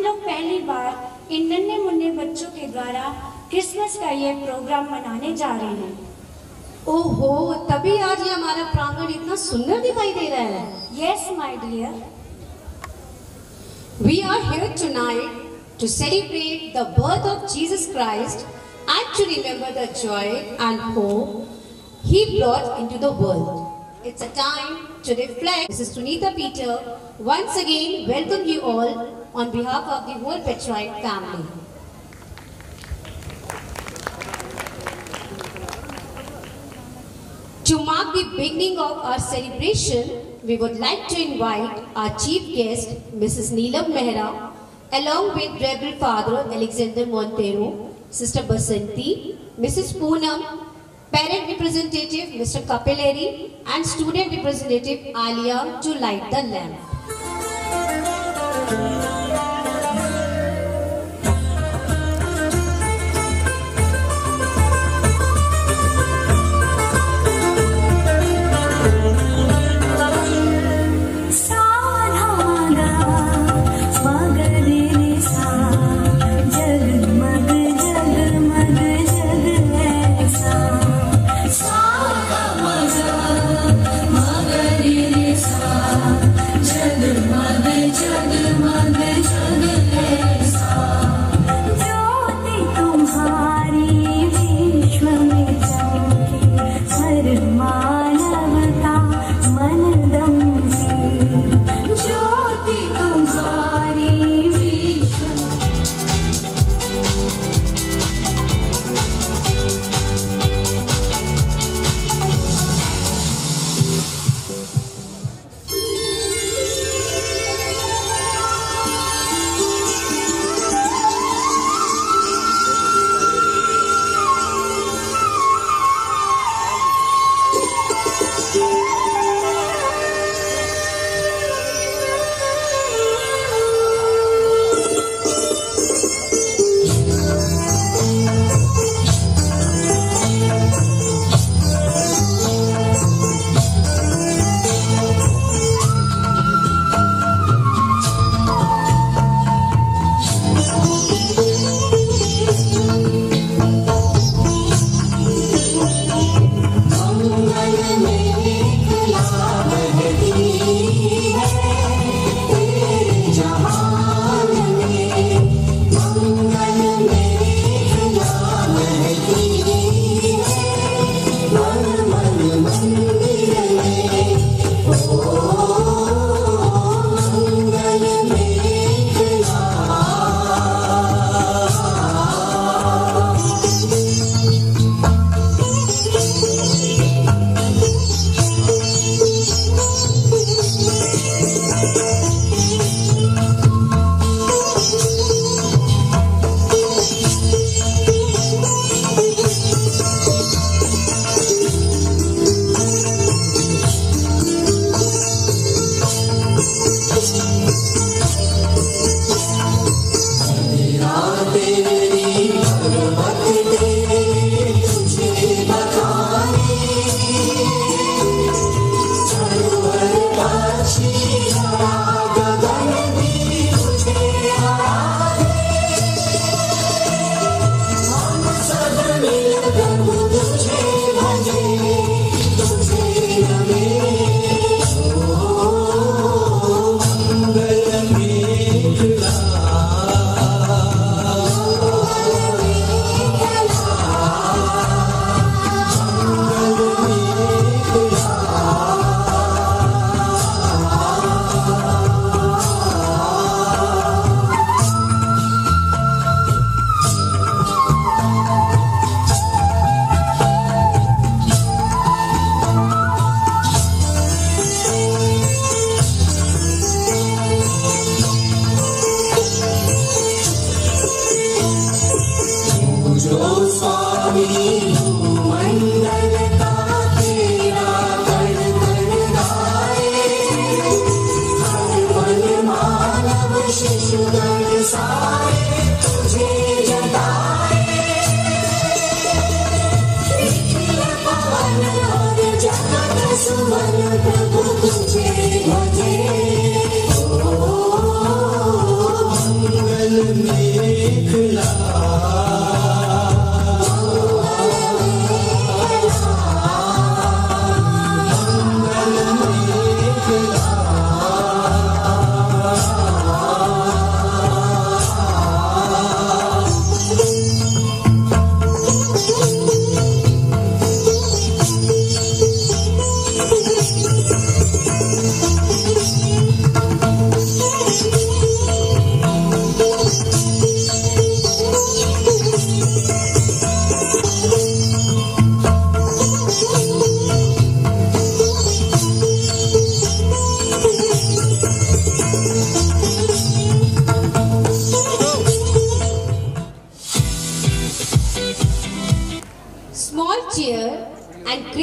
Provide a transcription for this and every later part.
लोग पहली बार इन नन्हे मुन्ने बच्चों के द्वारा क्रिसमस का ये प्रोग्राम मनाने जा रहे हैं। ओहो, तभी आज ये हमारा प्रांगण इतना सुंदर दिखाई दे रहा है। Yes, my dear. We are here tonight to celebrate the birth of Jesus Christ and to remember the joy and hope He brought into the world. It's a time to reflect. This is Sunita Peter. Once again, welcome you all on behalf of the whole Petrite family. To mark the beginning of our celebration, we would like to invite our chief guest, Mrs. Neelam Mehra, along with Reverend Father Alexander Montero, Sister Basanti, Mrs. Poonam, parent representative Mr. Kapilleri, and student representative Alia to light the lamp. जगमग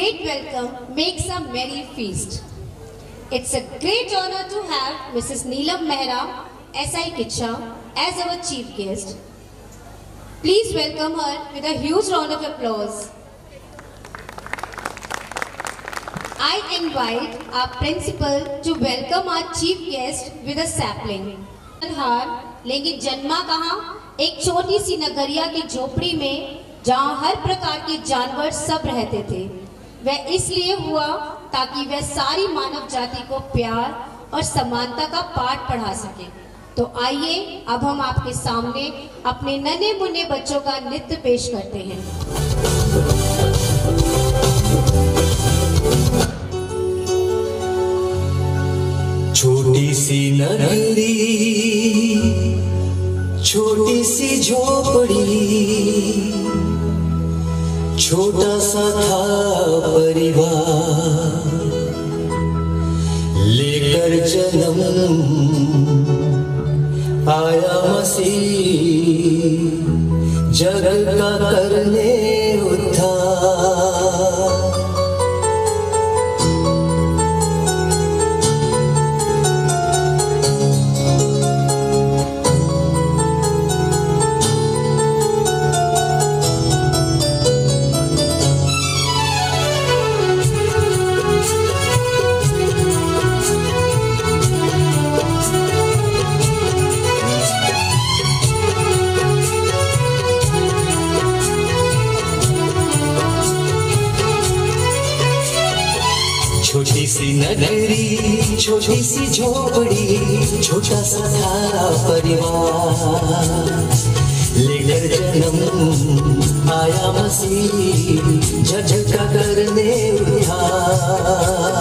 great welcome makes a merry feast. It's a great honor to have Mrs. Neelam Mehra, SI Kitcha, as our chief guest. Please welcome her with a huge round of applause. I invite our principal to welcome our chief guest with a sapling. लेकिन जन्मा कहाँ? एक छोटी सी नगरिया की झोपड़ी में जहाँ हर प्रकार के जानवर सब रहते थे। वह इसलिए हुआ ताकि वह सारी मानव जाति को प्यार और समानता का पाठ पढ़ा सके। तो आइए अब हम आपके सामने अपने नन्हे मुन्ने बच्चों का नृत्य पेश करते हैं। छोटी सी नगरी, छोटी सी झोपड़ी, छोटा सा था परिवार, लेकर जन्म आया मसीह, जग का करने उद्धार। छोटी सी नगरी, छोटी सी झोपड़ी, छोटा सा था परिवार, लेकर जन्म आया मसीह, जग का करने उद्धार।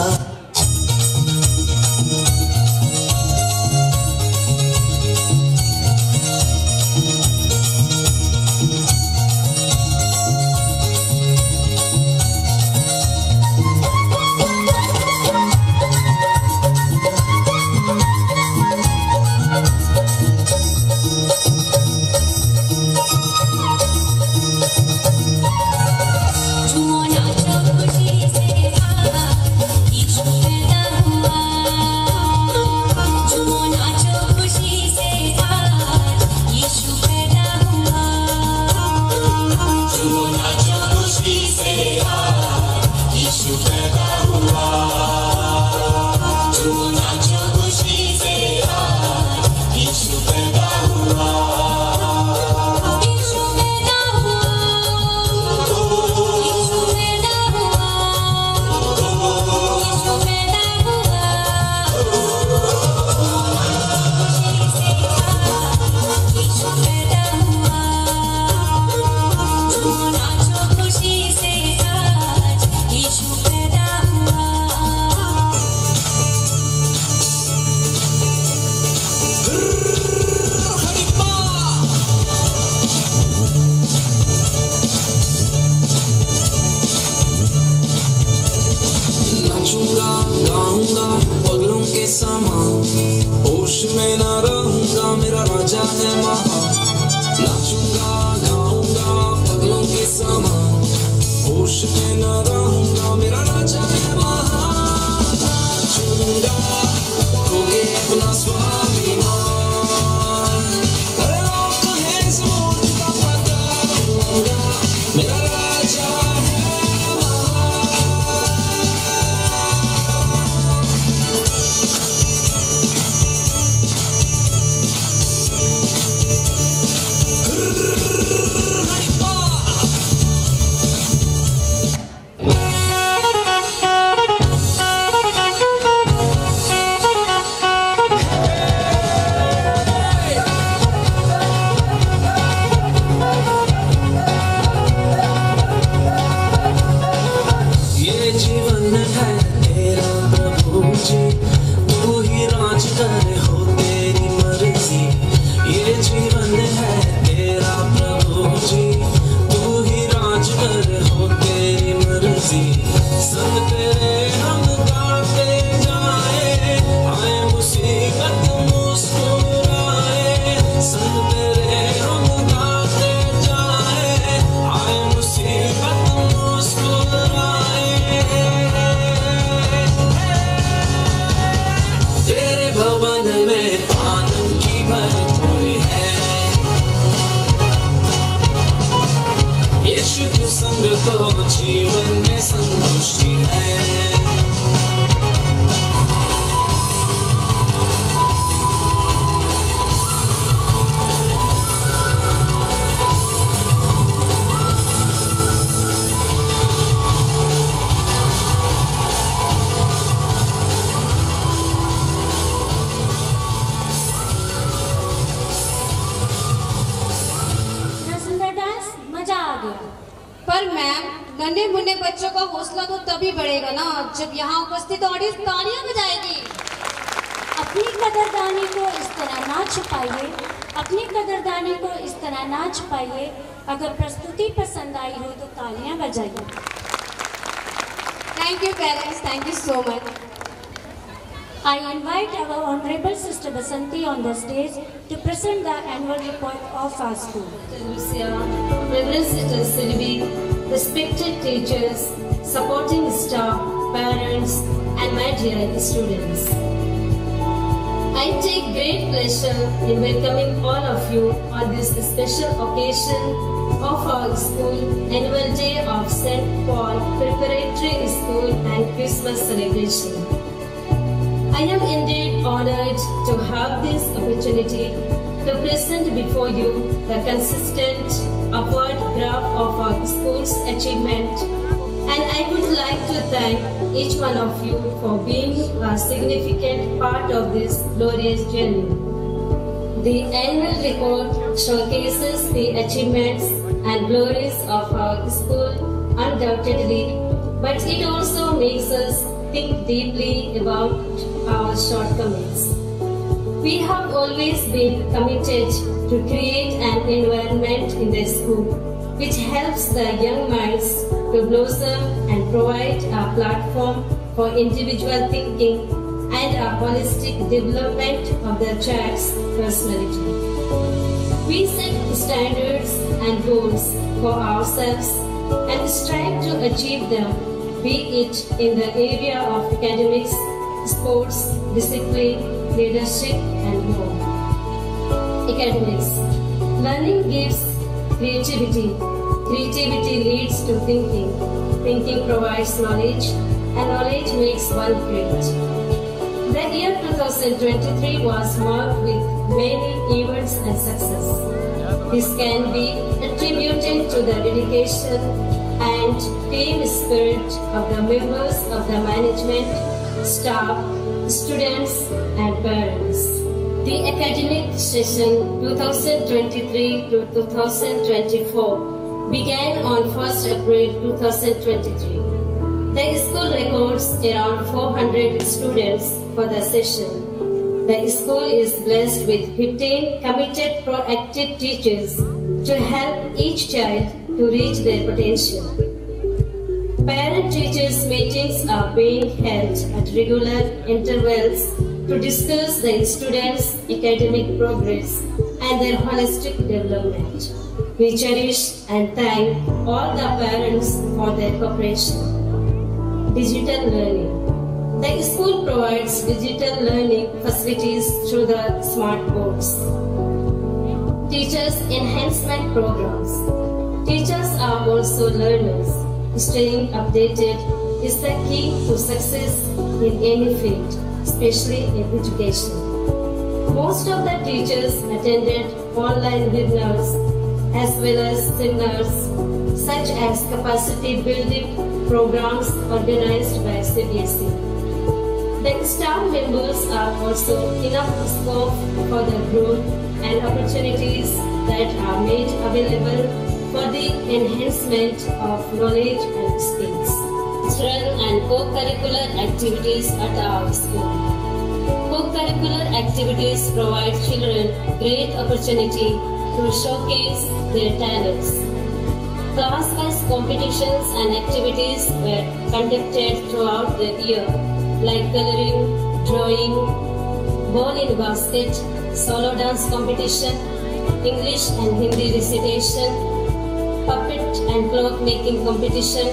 होश में ना रहूंगा, मेरा राजा है महान। नाचूंगा गाऊंगा पगलों के समान, होश में ना रहूंगा, मेरा राजा है महान। नाचूंगा खोगे अपना स्वाभिमान, अरे आप है इस मूर्ति का पता लूंगा, मेरा राजा है मुस्कुराए जीवन में संतुष्टि है। पर मैम, नन्हे मुन्ने बच्चों का हौसला तो तभी बढ़ेगा ना जब यहाँ उपस्थित ऑडियंस तालियां बजाएगी। अपनी कदरदानी को इस तरह ना छुपाइए, अपनी कदरदानी को इस तरह ना छुपाइए। अगर प्रस्तुति पसंद आई हो तो तालियां बजाइए। Thank you parents, thank you so much. I invite our Honorable Sister Basanti on the stage to present the annual report of our school. Lucia, Reverend Sister Sylvie, respected teachers, supporting staff, parents, and my dear students. I take great pleasure in welcoming all of you on this special occasion of our school annual day of St. Paul Preparatory School and Christmas celebration. I am indeed honored to have this opportunity to present before you the consistent upward graph of our school's achievement, and I would like to thank each one of you for being a significant part of this glorious journey. The annual report showcases the achievements and glories of our school undoubtedly, but it also makes us think deeply about our shortcomings. We have always been committed to create an environment in the school which helps the young minds to blossom and provide a platform for individual thinking and a holistic development of the child's personality. We set standards and goals for ourselves and strive to achieve them, be it in the area of academics, sports, discipline, leadership, and more. Academics. Learning gives creativity. Creativity leads to thinking. Thinking provides knowledge, and knowledge makes one great. The year 2023 was marked with many events and success. This can be attributed to the dedication and team spirit of the members of the management, staff, students, and parents. The academic session 2023 to 2024 began on 1st April 2023. The school records around 400 students for the session. The school is blessed with 15 committed proactive teachers to help each child to reach their potential. Parent-teachers meetings are being held at regular intervals to discuss the students' academic progress and their holistic development. We cherish and thank all the parents for their cooperation. Digital learning. The school provides digital learning facilities through the smart boards. Teachers' enhancement programs. Teachers are also learners. Staying updated is the key to success in any field, especially in education. Most of the teachers attended online webinars as well as seminars such as capacity building programs organized by CBSE. The staff members are also enough scope for the growth and opportunities that are made available for the enhancement of knowledge and skills. Run and co-curricular activities at our school. Co-curricular activities provide children great opportunity to showcase their talents. Class-wise competitions and activities were conducted throughout the year, like coloring, drawing, ball in basket, solo dance competition, English and Hindi recitation, puppet and cloth making competition,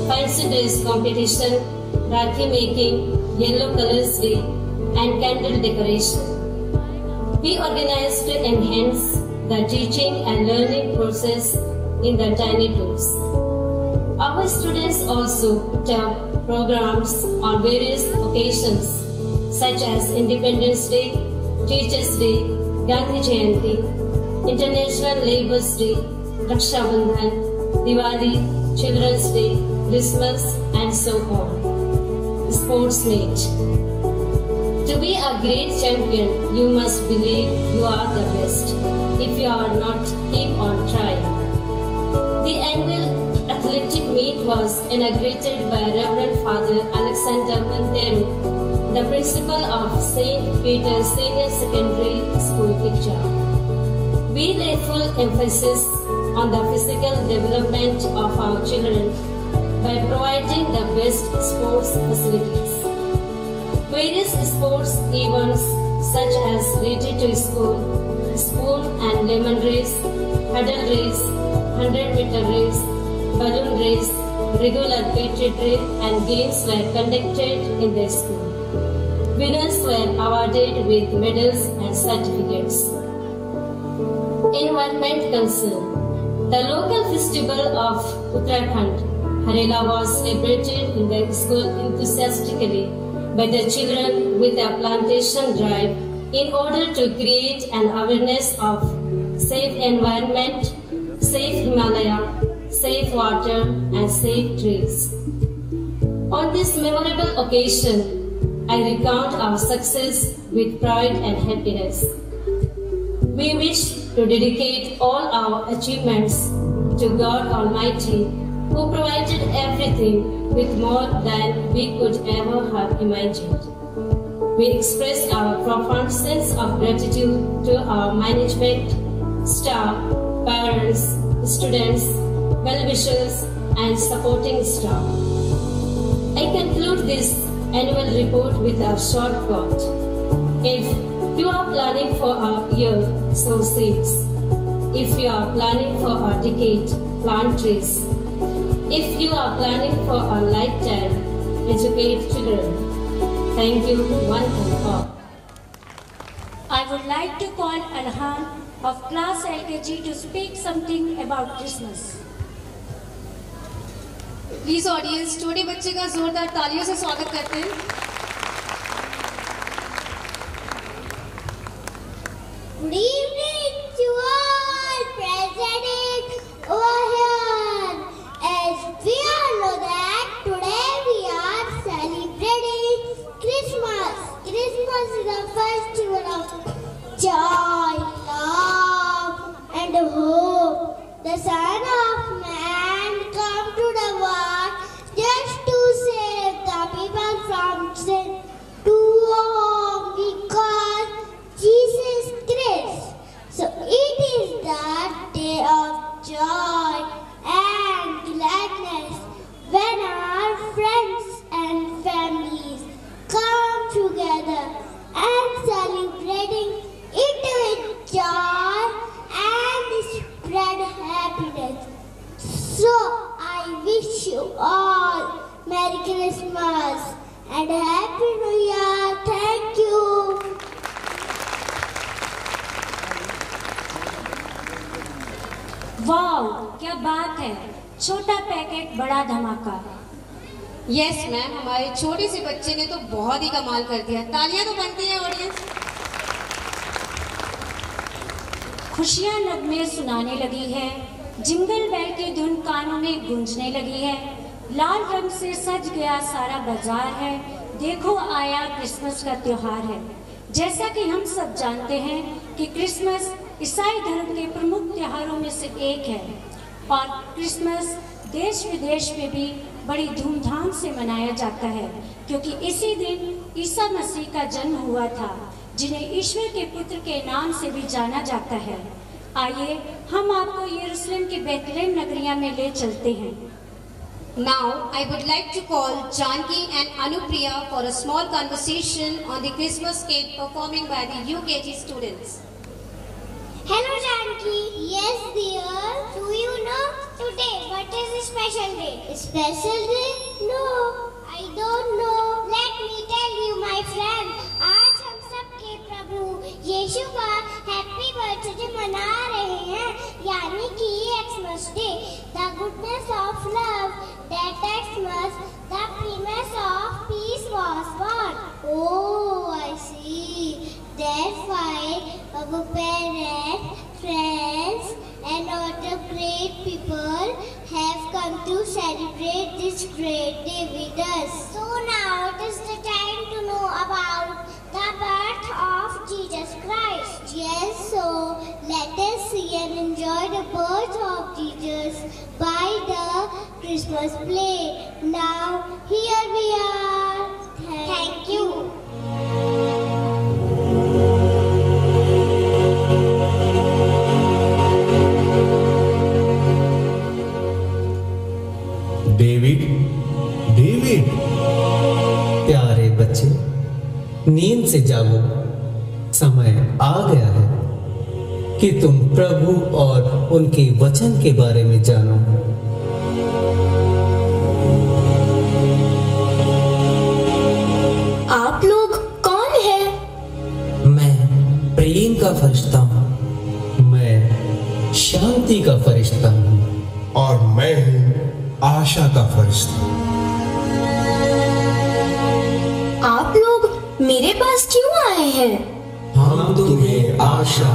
fancy dress competition, rakhi making, yellow colors day, and candle decoration. We organized to enhance the teaching and learning process in the tiny tools. Our students also put up programs on various occasions such as Independence Day, Teachers Day, Gandhi Jayanti, International Labour's Day, Raksha Bandhan, Diwali, Children's Day, Christmas, and so on. Sports meet. To be a great champion, you must believe you are the best. If you are not, keep on trying. The annual athletic meet was inaugurated by Reverend Father Alexander Montero, the principal of St. Peter's Senior Secondary School, Kitcha. We lay full emphasis on the physical development of our children by providing the best sports facilities. Various sports events such as Ready to School, Spoon and Lemon Race, Hurdle Race, 100-meter race, balloon race, regular petri drill and games were conducted in the school. Winners were awarded with medals and certificates. Environment concern. The local festival of Uttarakhand, Harela, was celebrated in the school enthusiastically by the children with a plantation drive in order to create an awareness of safe environment, safe Himalaya, safe water and safe trees. On this memorable occasion, I recount our success with pride and happiness. We wish to dedicate all our achievements to God Almighty, who provided everything with more than we could ever have imagined. We express our profound sense of gratitude to our management, staff, parents, students, well-wishers, and supporting staff. I conclude this annual report with a short quote. If you are planning for a year, sow seeds. If you are planning for a decade, plant trees. If you are planning for a lifetime, educate children. Thank you, one and all. I would like to call Alhan of class LKG to speak something about Christmas. Please audience छोटे बच्चे का जोरदार तालियों से स्वागत करते हैं. Good evening to all present over here. As we all know that today we are celebrating Christmas. Christmas is a festival of joy, love, and hope. The Son of Man come to the world just to save the people from sin. To all because Jesus Christ. So it is the day of joy and gladness when our friends and families come together and celebrating it with joy and spread happiness. So I wish you all Merry Christmas and Happy New Year. Thank you. Wow, क्या बात है. छोटा packet बड़ा धमाका. Yes ma'am, हमारे छोटे से बच्चे ने तो बहुत ही कमाल कर दिया. तालियां तो बनती हैं ऑडियंस. खुशियां नगमे सुनाने लगी है. जिंगल बेल की धुन कानों में गूंजने लगी है. लाल रंग से सज गया सारा बाजार है. देखो आया क्रिसमस का त्योहार है. जैसा कि हम सब जानते हैं कि क्रिसमस ईसाई धर्म के प्रमुख त्योहारों में से एक है और क्रिसमस देश विदेश में भी बड़ी धूमधाम से मनाया जाता है क्योंकि इसी दिन ईसा मसीह का जन्म हुआ था, जिन्हें ईश्वर के पुत्र के नाम से भी जाना जाता है. आइए हम आपको यरूशलेम की बेथलेहम नगरिया में ले चलते हैं. Now I would like to call Janki and Anupriya for a small conversation on the Christmas cake performing by the UKG students. Hello Janki. Yes dear. Do you know today what is a special day? A special day? No, I don't know. Let me tell you my friend. आज हम सब के प्रभु यीशु का happy birthday मना रहे हैं, यानी कि Xmas Day. The goodness of love that Xmas, the promise of peace was born. Oh, I see. That's why our parents, friends, and other great people have come to celebrate this great day with us. So now it is the time to know about the birth of Jesus Christ. Yes, so let us see and enjoy the birth of Jesus by the Christmas play. Now here we are. Thank you. David, प्यारे बच्चे, नींद से जागो। समय आ गया है कि तुम प्रभु और उनके वचन के बारे में जानो। आप लोग कौन हैं? मैं प्रेम का फरिश्ता हूँ। मैं शांति का फरिश्ता हूँ। और मैं हूँ आशा का फरिश्ता। आप लोग मेरे पास क्यों आए हैं? हम तुम्हें आशा,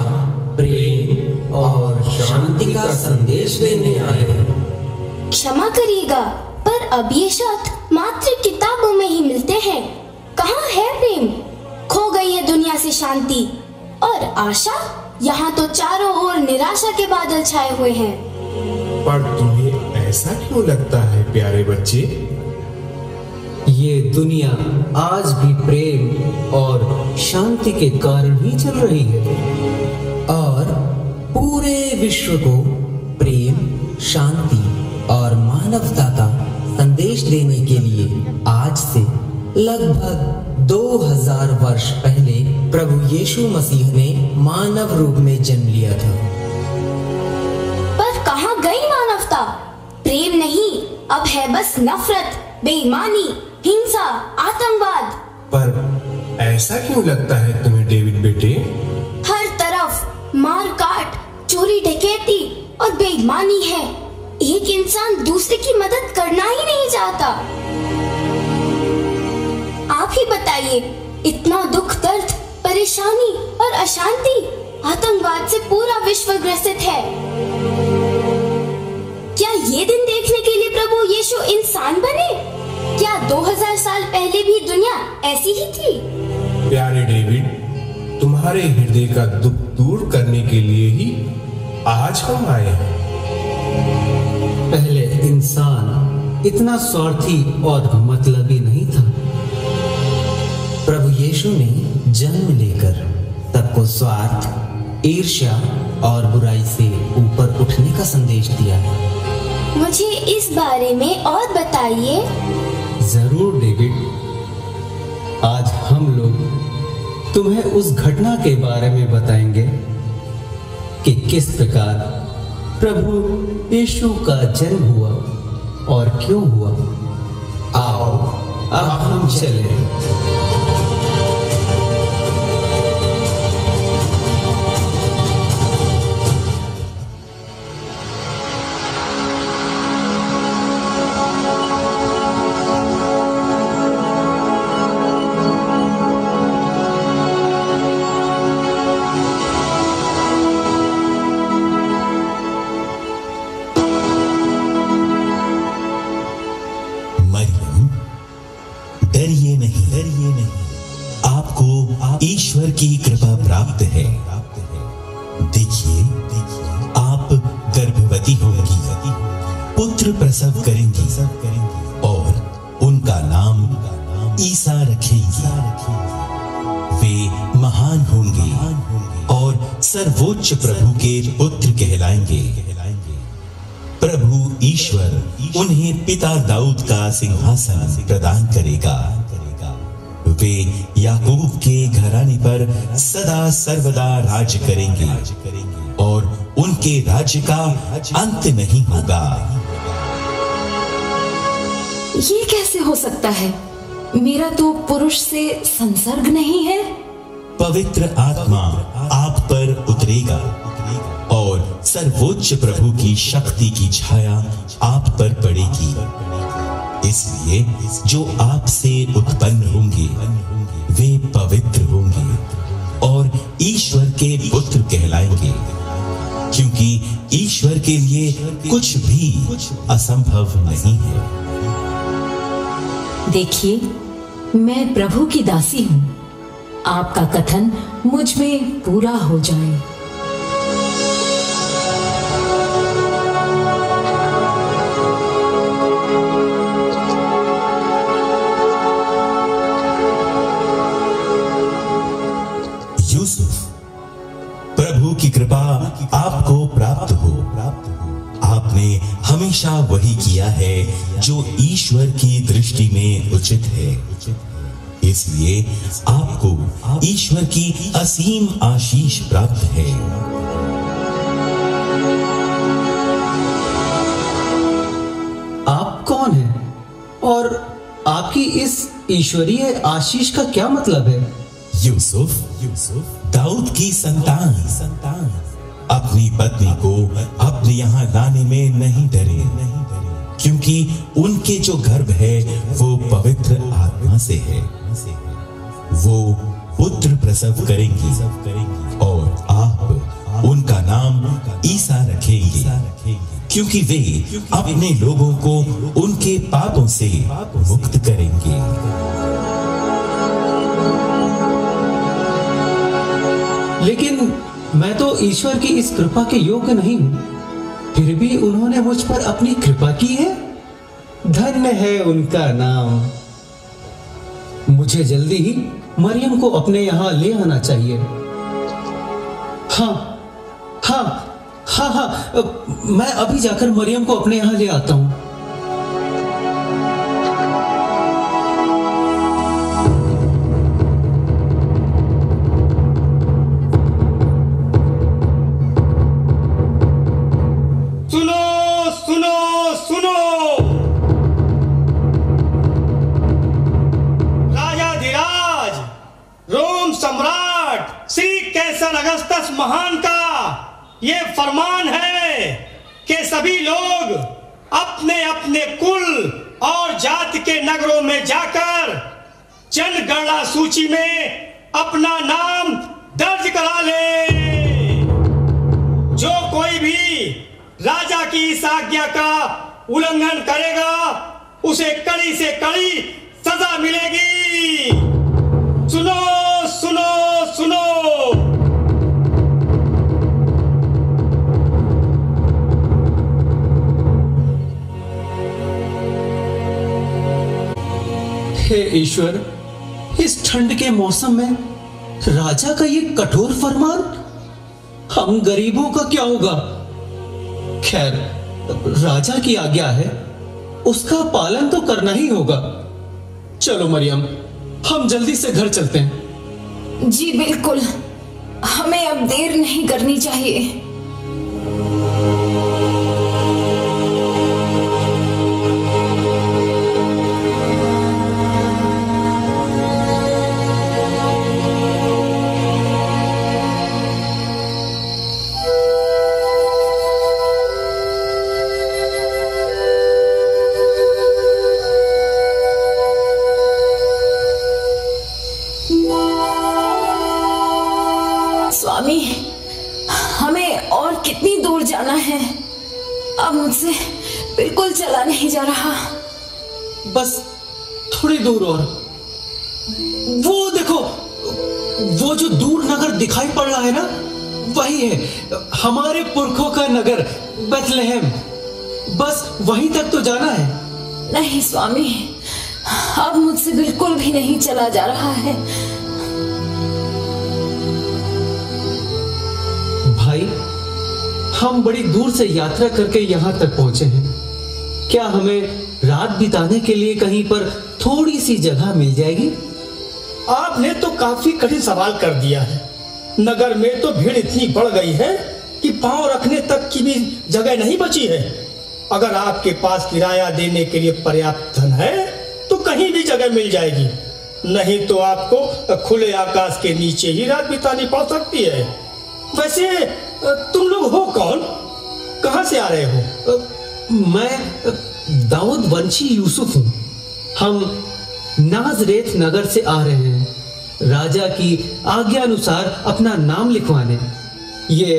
प्रेम और शांति का संदेश देने आए हैं। क्षमा करिएगा, पर अब ये शब्द मात्र किताबों में ही मिलते हैं। कहाँ है प्रेम? खो गई है दुनिया से शांति। और आशा? यहाँ तो चारों ओर निराशा के बादल छाए हुए हैं। पर तुम्हें ऐसा क्यों लगता है प्यारे बच्चे? ये दुनिया आज भी प्रेम और शांति के कारण ही चल रही है। और पूरे विश्व को प्रेम, शांति और मानवता का संदेश देने के लिए आज से लगभग 2000 वर्ष पहले प्रभु यीशु मसीह ने मानव रूप में जन्म लिया था। पर कहाँ गई मानवता? प्रेम नहीं, अब है बस नफरत, बेईमानी, हिंसा, आतंकवाद। पर ऐसा क्यों लगता है तुम्हें डेविड बेटे? हर तरफ मार काट, चोरी डकैती और बेईमानी है। एक इंसान दूसरे की मदद करना ही नहीं चाहता। आप ही बताइए, इतना दुख, दर्द, परेशानी और अशांति, आतंकवाद से पूरा विश्व ग्रसित है। क्या ये दिन देखने के लिए प्रभु यीशु इंसान बने? क्या 2000 साल पहले भी दुनिया ऐसी ही थी? प्यारे डेविड, तुम्हारे हृदय का दुख दूर करने के लिए ही आज हम आए हैं। पहले इंसान इतना स्वार्थी और मतलबी नहीं था। प्रभु यीशु ने जन्म लेकर सबको स्वार्थ, ईर्ष्या और बुराई से ऊपर उठने का संदेश दिया है। मुझे इस बारे में और बताइए। जरूर डेविड, आज हम लोग तुम्हें उस घटना के बारे में बताएंगे कि किस प्रकार प्रभु यीशु का जन्म हुआ और क्यों हुआ। आओ अब हम चलें। ईश्वर की कृपा प्राप्त है। देखिए, आप गर्भवती होंगी, पुत्र प्रसव करेंगी और उनका नाम ईसा रखेंगी। वे महान होंगे और सर्वोच्च प्रभु के पुत्र कहलाएंगे। प्रभु ईश्वर उन्हें पिता दाऊद का सिंहासन प्रदान करेगा। वे याकूब के घराने पर सदा सर्वदा राज्य करेंगे और उनके राज्य का अंत नहीं होगा। ये कैसे हो सकता है? मेरा तो पुरुष से संसर्ग नहीं है। पवित्र आत्मा आप पर उतरेगा और सर्वोच्च प्रभु की शक्ति की छाया आप पर पड़ेगी। इसलिए जो आपसे उत्पन्न होंगे वे पवित्र होंगे और ईश्वर के पुत्र कहलाएंगे, क्योंकि ईश्वर के लिए कुछ भी असंभव नहीं है। देखिए, मैं प्रभु की दासी हूँ, आपका कथन मुझ में पूरा हो जाए। यूसुफ, प्रभु की कृपा आपको प्राप्त हो। आपने हमेशा वही किया है जो ईश्वर की दृष्टि में उचित है, इसलिए आपको ईश्वर की असीम आशीष प्राप्त है। आप कौन हैं और आपकी इस ईश्वरीय आशीष का क्या मतलब है? यूसुफ, दाऊद की संतान अपनी पत्नी को अपने यहाँ लाने में नहीं डरे, क्योंकि उनके जो गर्भ है वो पवित्र आत्मा से है। वो पुत्र प्रसव करेंगी और आप उनका नाम ईसा रखेंगे, क्योंकि वे अपने लोगों को उनके पापों से मुक्त करेंगे। लेकिन मैं तो ईश्वर की इस कृपा के योग्य नहीं हूं, फिर भी उन्होंने मुझ पर अपनी कृपा की है। धन्य है उनका नाम। मुझे जल्दी ही मरियम को अपने यहाँ ले आना चाहिए। हाँ हाँ हाँ हाँ, मैं अभी जाकर मरियम को अपने यहाँ ले आता हूँ। अगस्टस महान का ये फरमान है कि सभी लोग अपने अपने कुल और जाति के नगरों में जाकर जनगणना सूची में अपना नाम दर्ज करा ले। जो कोई भी राजा की इस आज्ञा का उल्लंघन करेगा उसे कड़ी से कड़ी सजा मिलेगी। सुनो सुनो सुनो। हे ईश्वर, इस ठंड के मौसम में राजा का ये कठोर फरमान, हम गरीबों का क्या होगा? खैर, राजा की आज्ञा है, उसका पालन तो करना ही होगा। चलो मरियम, हम जल्दी से घर चलते हैं। जी बिल्कुल, हमें अब देर नहीं करनी चाहिए। स्वामी, हमें और कितनी दूर जाना है? अब मुझसे बिल्कुल चला नहीं जा रहा। बस थोड़ी दूर और। वो देखो, वो जो दूर नगर दिखाई पड़ रहा है ना, वही है हमारे पुरखों का नगर बेथलेहम। बस वहीं तक तो जाना है। नहीं स्वामी, अब मुझसे बिल्कुल भी नहीं चला जा रहा है। भाई, हम बड़ी दूर से यात्रा करके यहाँ तक पहुंचे हैं। क्या हमें रात बिताने के लिए कहीं पर थोड़ी सी जगह मिल जाएगी? आपने तो काफी कठिन सवाल कर दिया है। नगर में तो भीड़ इतनी बढ़ गई है कि पांव रखने तक की भी जगह नहीं बची है। अगर आपके पास किराया देने के लिए पर्याप्त धन है तो कहीं भी जगह मिल जाएगी, नहीं तो आपको खुले आकाश के नीचे ही रात बितानी पड़ सकती है। वैसे तुम लोग हो कौन? से आ रहे हो? मैं दाऊद वंशी यूसुफ हूँ। हम नाजरेत नगर से आ रहे हैं राजा की आज्ञा अनुसार अपना नाम लिखवाने। ये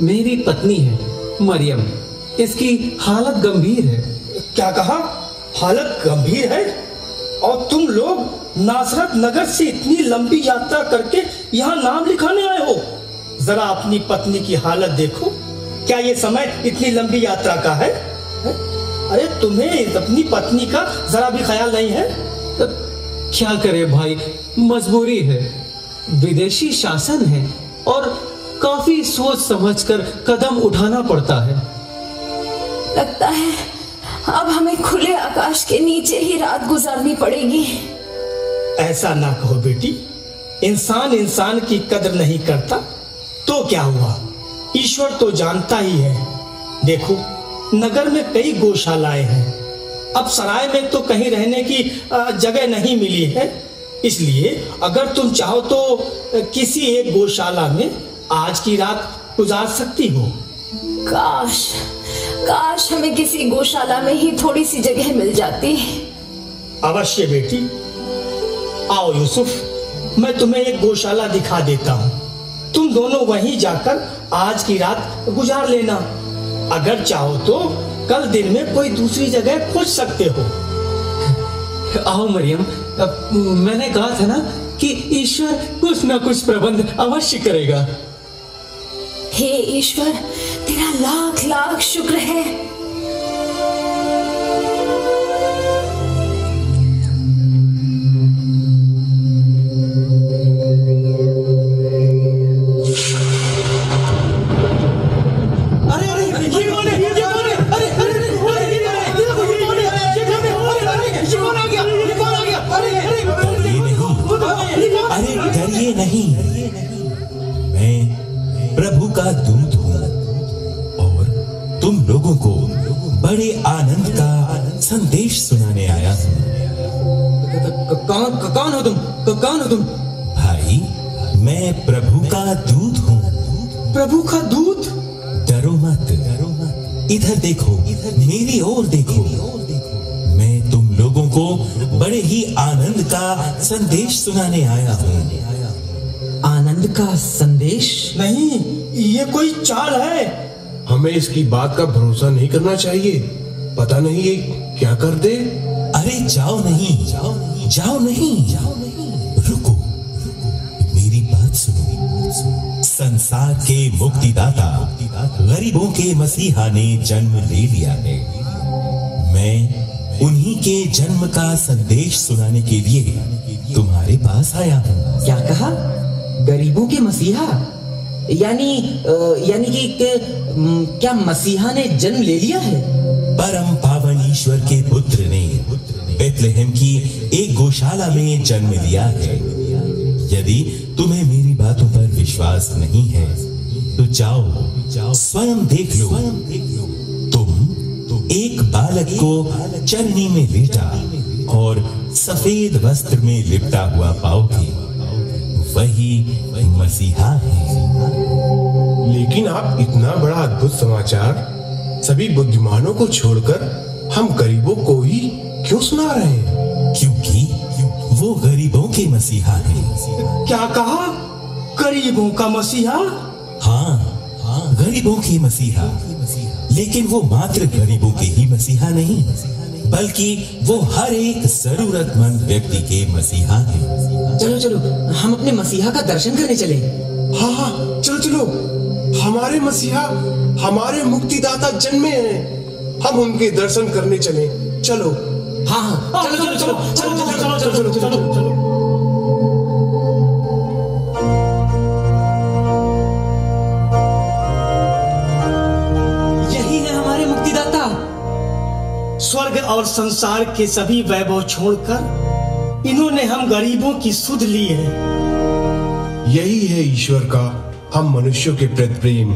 मेरी पत्नी है मरियम। इसकी हालत गंभीर है। क्या कहा? हालत गंभीर है? और तुम लोग नासरत नगर से इतनी लंबी यात्रा करके यहाँ नाम लिखाने आए हो? जरा अपनी पत्नी की हालत देखो। क्या ये समय इतनी लंबी यात्रा का है? अरे तुम्हें अपनी पत्नी का जरा भी ख्याल नहीं है? क्या करे भाई, मजबूरी है। विदेशी शासन है और काफी सोच समझकर कदम उठाना पड़ता है। लगता है अब हमें खुले आकाश के नीचे ही रात गुजारनी पड़ेगी। ऐसा ना कहो बेटी। इंसान इंसान की कदर नहीं करता तो क्या हुआ, ईश्वर तो जानता ही है। देखो, नगर में कई गौशालाएं हैं। अब सराय में तो कहीं रहने की जगह नहीं मिली है, इसलिए अगर तुम चाहो तो किसी एक गौशाला में आज की रात गुजार सकती हो। काश काश हमें किसी गौशाला में ही थोड़ी सी जगह मिल जाती। अवश्य बेटी। आओ यूसुफ, मैं तुम्हें एक गौशाला दिखा देता हूँ। तुम दोनों वहीं जाकर आज की रात गुजार लेना। अगर चाहो तो कल दिन में कोई दूसरी जगह खोज सकते हो। आओ मरियम, मैंने कहा था ना कि ईश्वर कुछ ना कुछ प्रबंध अवश्य करेगा। हे ईश्वर, तेरा लाख लाख शुक्र है। डरिए नहीं, मैं प्रभु का दूत हूँ और तुम लोगों को बड़े आनंद का संदेश सुनाने आया हूँ। कौन हो तुम? कौन हो तुम? भाई, मैं प्रभु का दूत हूँ। प्रभु का दूत? डरो मत, इधर देखो, मेरी ओर देखो। मैं तुम लोगों को बड़े ही आनंद का संदेश सुनाने आया हूँ। आनंद का संदेश? नहीं, ये कोई चाल है। हमें इसकी बात का भरोसा नहीं करना चाहिए। पता नहीं ये क्या कर दे। अरे जाओ नहीं, रुको, मेरी बात सुनो। संसार के मुक्तिदाता, गरीबों के मसीहा ने जन्म ले लिया है। मैं उन्हीं के जन्म का संदेश सुनाने के लिए तुम्हारे पास आया हूँ। क्या कहा? गरीबों के मसीहा? यानी कि क्या मसीहा ने जन्म ले लिया है? परम पावन ईश्वर के पुत्र ने बेथलेहम की एक गौशाला में जन्म लिया है। यदि तुम्हें मेरी बातों पर विश्वास नहीं है तो जाओ स्वयं देख लो। तुम एक बालक को चरनी में लेटा और सफेद वस्त्र में लिपटा हुआ पाओगे। वही मसीहा है। लेकिन आप इतना बड़ा अद्भुत समाचार सभी बुद्धिमानों को छोड़कर हम गरीबों को ही क्यों सुना रहे हैं? क्योंकि वो गरीबों के मसीहा है। क्या कहा? गरीबों का मसीहा? हाँ, गरीबों के मसीहा। लेकिन वो मात्र गरीबों के ही मसीहा नहीं, बल्कि वो हर एक जरूरतमंद व्यक्ति के मसीहा है। चलो हम अपने मसीहा का दर्शन करने चले। हाँ, चलो। हमारे मसीहा, हमारे मुक्तिदाता जन्मे हैं। हम उनके दर्शन करने चले। चलो। हाँ, चलो। यही है हमारे मुक्तिदाता। स्वर्ग और संसार के सभी वैभव छोड़कर इन्होंने हम गरीबों की सुध ली है। यही है ईश्वर का हम मनुष्यों के प्रति प्रेम।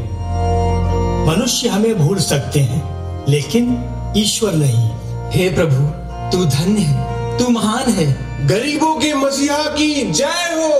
मनुष्य हमें भूल सकते हैं, लेकिन ईश्वर नहीं। हे प्रभु, तू धन्य है, तू महान है। गरीबों के मसीहा की जय हो।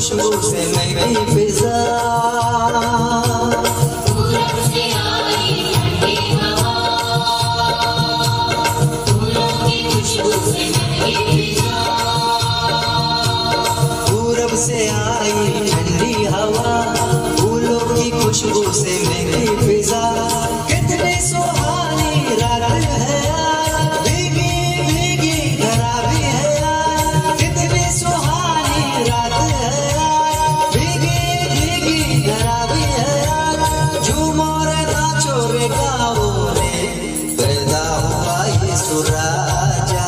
खुशबू से महकी फिजा, पूरब से आई ठंडी हवा, फूलों की खुशबू से महकी फिजा, पूरब से आई ठंडी हवा, फूलों की खुशबू से महकी फिजा। कितनी सुहानी रात है आज, भीगी भीगी खराबी है आज, कितनी सुहानी रात है आज, भीगी भीगी खराबी है आज। झूमो रे नाचो रे गाओ रे, पैदा हुआ यीशु राजा,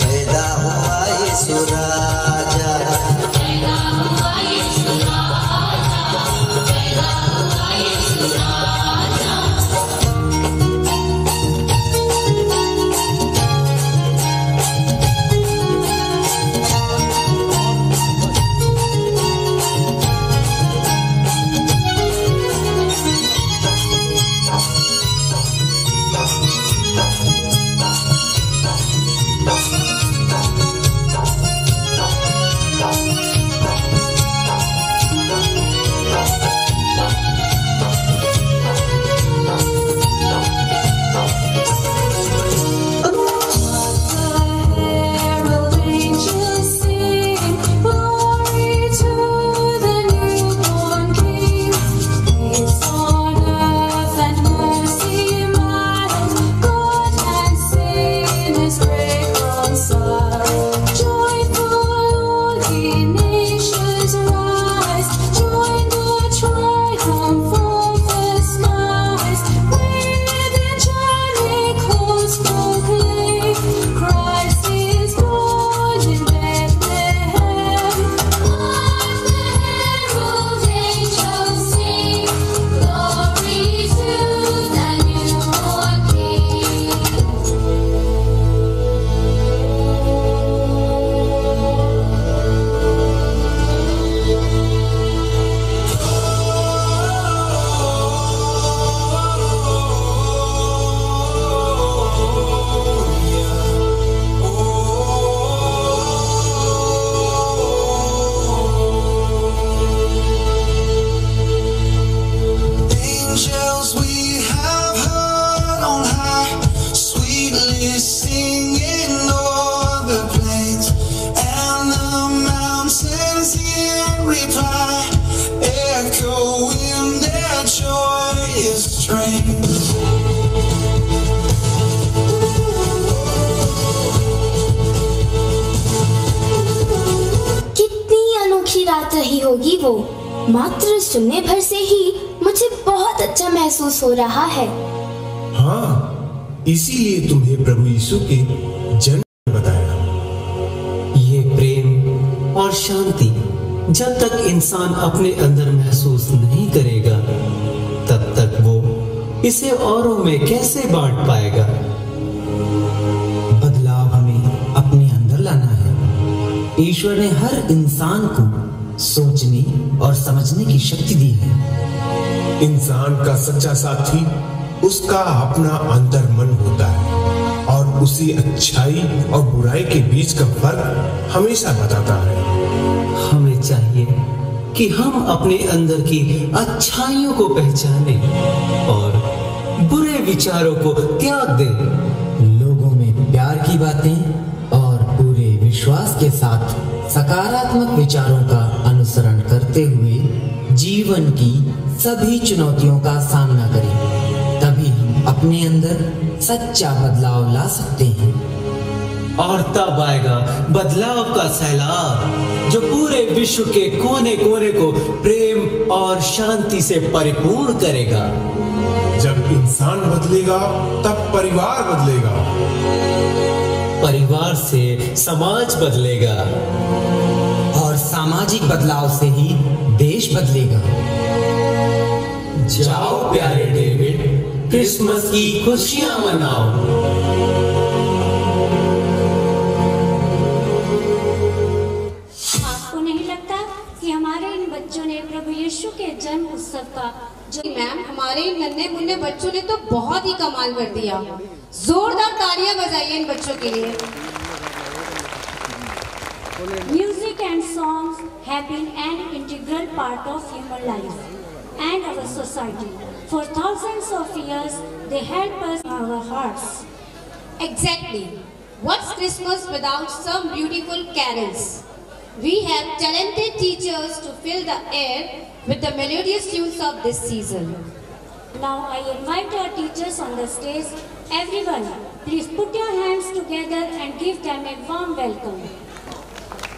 पैदा हुआ यीशु राजा, पैदा हुआ यीशु राजा, पैदा हुआ यीशु राजा। रात रही होगी वो, मात्र सुनने भर से ही मुझे बहुत अच्छा महसूस हो रहा है। हाँ, इसीलिए तुम्हें प्रभु यीशु के जन्म बताया। ये प्रेम और शांति जब तक इंसान अपने अंदर महसूस नहीं करेगा, तब तक वो इसे औरों में कैसे बांट पाएगा। बदलाव हमें अपने अंदर लाना है। ईश्वर ने हर इंसान को सोचने और समझने की शक्ति दी है। इंसान का सच्चा साथी उसका अपना अंतर मन होता है और उसी अच्छाई और बुराई के बीच का फर्क हमेशा बताता है। हमें चाहिए कि हम अपने अंदर की अच्छाइयों को पहचानें और बुरे विचारों को त्याग दें। लोगों में प्यार की बातें और पूरे विश्वास के साथ सकारात्मक विचारों का अनुसरण करते हुए जीवन की सभी चुनौतियों का सामना करें। तभी हम अपने अंदर सच्चा बदलाव ला सकते हैं। और तब आएगा बदलाव का सैलाब जो पूरे विश्व के कोने कोने को प्रेम और शांति से परिपूर्ण करेगा। जब इंसान बदलेगा तब परिवार बदलेगा, परिवार से समाज बदलेगा और सामाजिक बदलाव से ही देश बदलेगा। जाओ प्यारे डेविड, क्रिसमस की खुशियां मनाओ। आपको नहीं लगता कि हमारे इन बच्चों ने प्रभु यीशु के जन्म उत्सव का मैम, हमारे इन नन्हे मुन्ने बच्चों ने तो बहुत ही कमाल कर दिया। जोरदार तालियां बजाइए इन बच्चों के लिए। Music and songs have been an integral part of human life and our society. For thousands of years, they help us in our hearts. Exactly. What's Christmas without some beautiful carols? We have talented teachers to fill the air with the melodious tunes of this season. Now I invite our teachers on the stage. Everyone, please put your hands together and give them a warm welcome. Thank you.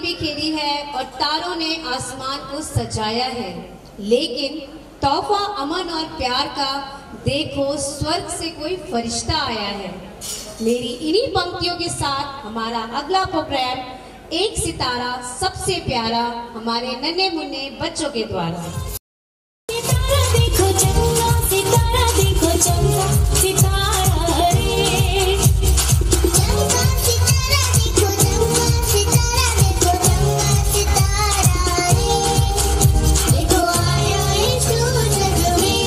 भी खेली है और तारों ने आसमान को सजाया है, लेकिन तोहफा अमन और प्यार का देखो स्वर्ग से कोई फरिश्ता आया है। मेरी इन्हीं पंक्तियों के साथ हमारा अगला प्रोग्राम एक सितारा सबसे प्यारा हमारे नन्हे मुन्ने बच्चों के द्वारा। सितारा देखो चंगा, सितारा देखो चंगा, सितारा रे चंगा, सितारा देखो चंगा, सितारा देखो चंगा, सितारा रे देखो आया यीशु जग में,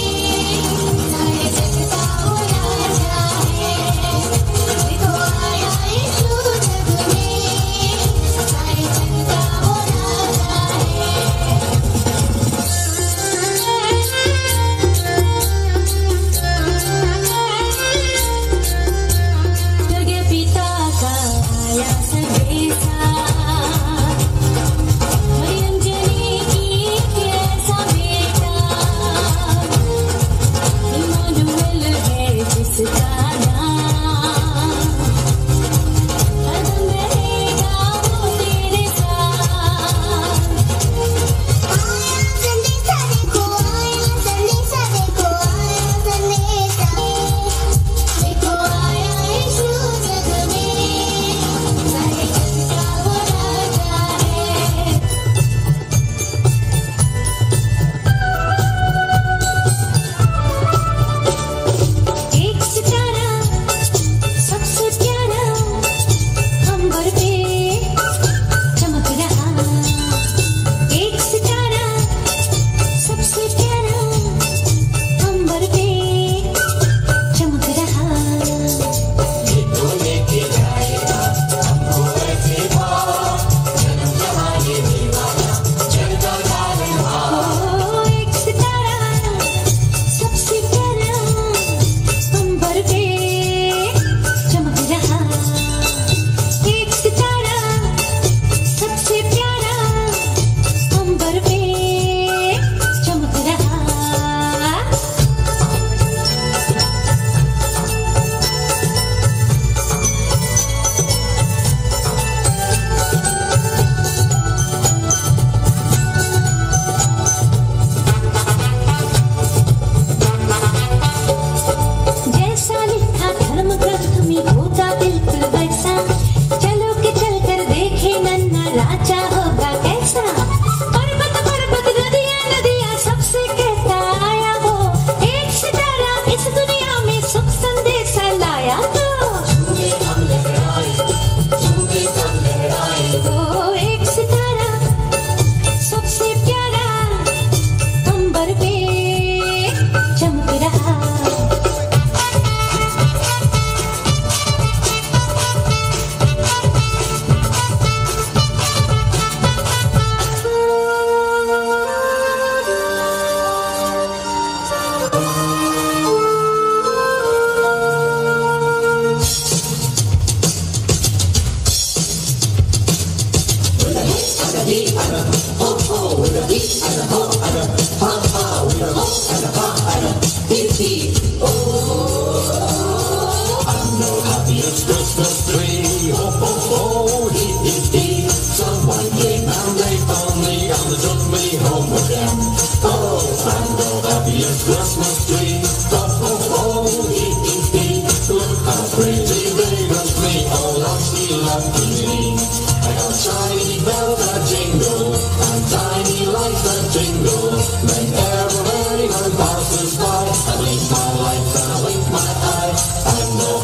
सारे जग का वो राजा है। देखो आया यीशु जग में, सारे जग का वो राजा है।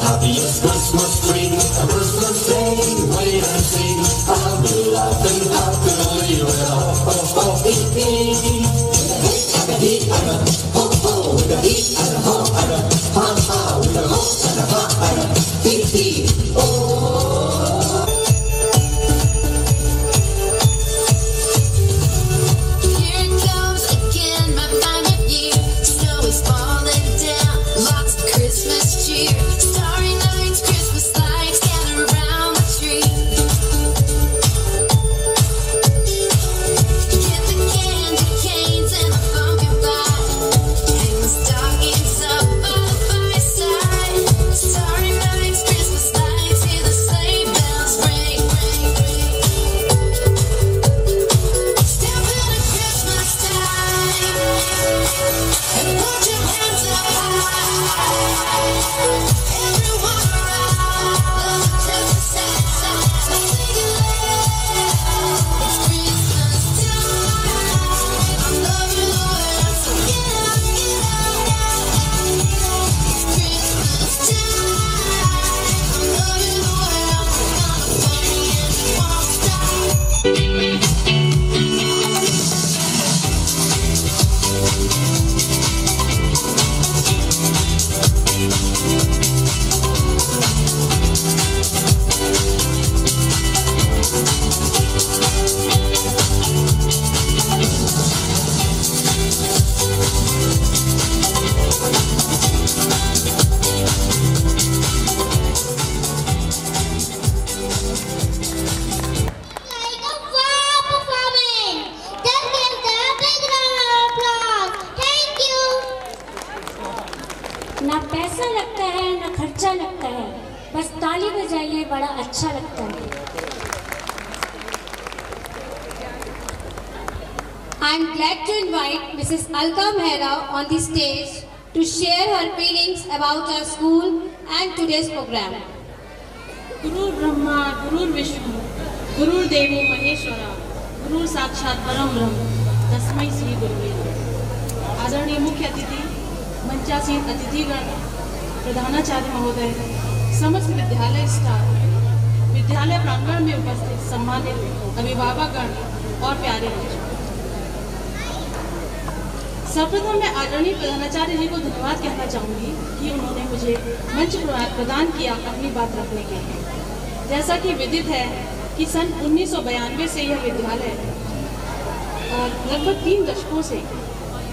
Happiest Christmas tree, a Christmas day, wait and see. अच्छा लगता है। बस ताली बजाइए, बड़ा अच्छा लगता है। I am glad to invite Mrs. Alka Mehra on the stage to share her feelings about our school and today's program. गुरु ब्रह्मा गुरु विष्णु गुरु देवो महेश्वरा गुरु साक्षात परम ब्रह्म तस्मै श्री गुरुवे नमः। आदरणीय मुख्य अतिथि, मंचासीन अतिथिगण, प्रधानाचार्य महोदय, समस्त विद्यालय स्टाफ, विद्यालय प्रांगण में उपस्थित सम्मानित अभिभावकगण और प्यारे बच्चों, सर्वप्रथम मैं आदरणीय प्रधानाचार्य जी को धन्यवाद कहना चाहूँगी कि उन्होंने मुझे मंच प्रदान किया अपनी बात रखने के लिए। जैसा कि विदित है कि सन 1992 से यह विद्यालय लगभग 3 दशकों से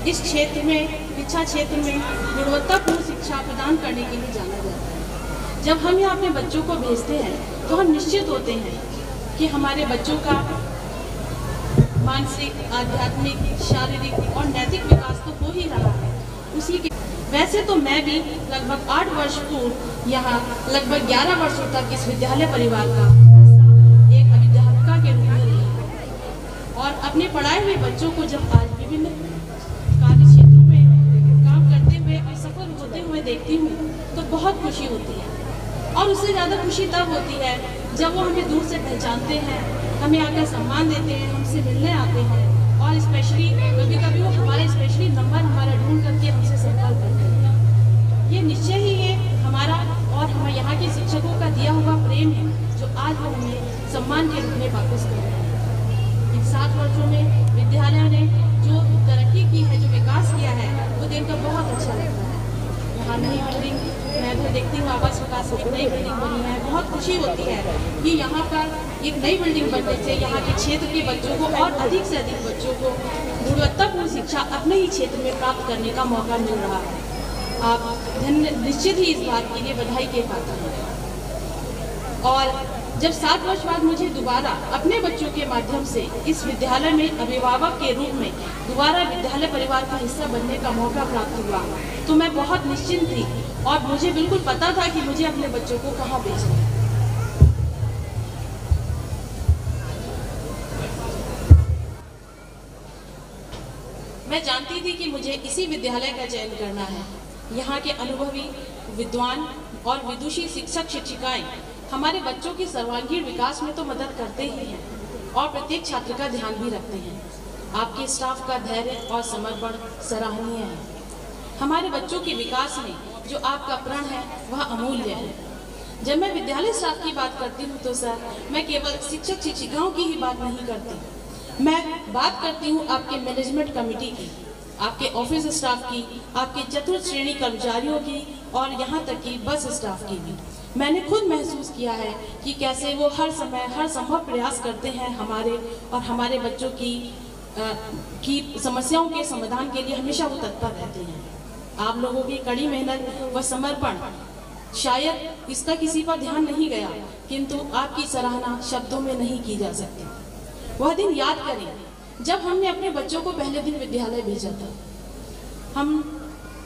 इस क्षेत्र में, शिक्षा क्षेत्र में गुणवत्तापूर्ण शिक्षा प्रदान करने के लिए जाना जाता है। जब हम यहाँ अपने बच्चों को भेजते हैं तो हम निश्चित होते हैं कि हमारे बच्चों का मानसिक, आध्यात्मिक, शारीरिक और नैतिक विकास तो हो ही रहा है। उसी के वैसे तो मैं भी लगभग 8 वर्ष पूर्व यहाँ लगभग 11 वर्षों तक इस विद्यालय परिवार का एक अध्यापिका के रूप में रही और अपने पढ़ाए हुए बच्चों को जब आज विभिन्न कार्य क्षेत्रों में काम करते हुए और सफल होते हुए देखती हूँ तो बहुत खुशी होती है। और उससे ज़्यादा खुशी तब होती है जब वो हमें दूर से पहचानते हैं, हमें आकर सम्मान देते हैं, हमसे मिलने आते हैं और स्पेशली कभी कभी वो हमारा स्पेशली नंबर हमारा ढूंढ करके हमसे संपर्क करते हैं। ये निश्चय ही ये हमारा और हमें यहाँ के शिक्षकों का दिया हुआ प्रेम है जो आज वो हमें सम्मान के रूप में वापस कर रहे हैं। इन 7 वर्षों में विद्यालय ने जो तरक्की की है, जो विकास किया है, वो देखकर बहुत अच्छा लगता है। यहाँ नई बिल्डिंग मैं भी देखती हूँ, आवास विकास एक नई बिल्डिंग बनी है। बहुत खुशी होती है कि यहाँ पर एक नई बिल्डिंग बनने से यहाँ के क्षेत्र के बच्चों को और अधिक से अधिक बच्चों को गुणवत्तापूर्ण शिक्षा अपने ही क्षेत्र में प्राप्त करने का मौका मिल रहा है। आप निश्चित ही इस बात के लिए बधाई के पात्र हैं। और जब 7 वर्ष बाद मुझे दोबारा अपने बच्चों के माध्यम से इस विद्यालय में अभिभावक के रूप में दोबारा विद्यालय परिवार का हिस्सा बनने का मौका प्राप्त हुआ तो मैं बहुत निश्चिंत थी और मुझे बिल्कुल पता था कि मुझे अपने बच्चों को कहाँ भेजना है। मैं जानती थी कि मुझे इसी विद्यालय का चयन करना है। यहाँ के अनुभवी, विद्वान और विदुषी शिक्षक शिक्षिकाएं हमारे बच्चों के सर्वांगीण विकास में तो मदद करते ही हैं और प्रत्येक छात्र का ध्यान भी रखते हैं। आपके स्टाफ का धैर्य और समर्पण सराहनीय है। हमारे बच्चों के विकास में जो आपका प्रण है वह अमूल्य है। जब मैं विद्यालय स्टाफ की बात करती हूँ तो सर, मैं केवल शिक्षक शिक्षिकाओं की ही बात नहीं करती, मैं बात करती हूँ आपके मैनेजमेंट कमेटी की, आपके ऑफिस स्टाफ की, आपके चतुर्थ श्रेणी कर्मचारियों की और यहाँ तक कि बस स्टाफ की भी। मैंने खुद महसूस किया है कि कैसे वो हर समय हर संभव प्रयास करते हैं हमारे और हमारे बच्चों की समस्याओं के समाधान के लिए हमेशा वो तत्पर रहते हैं। आप लोगों की कड़ी मेहनत व समर्पण, शायद इसका किसी पर ध्यान नहीं गया, किंतु आपकी सराहना शब्दों में नहीं की जा सकती। वह दिन याद करें जब हमने अपने बच्चों को पहले दिन विद्यालय भेजा था। हम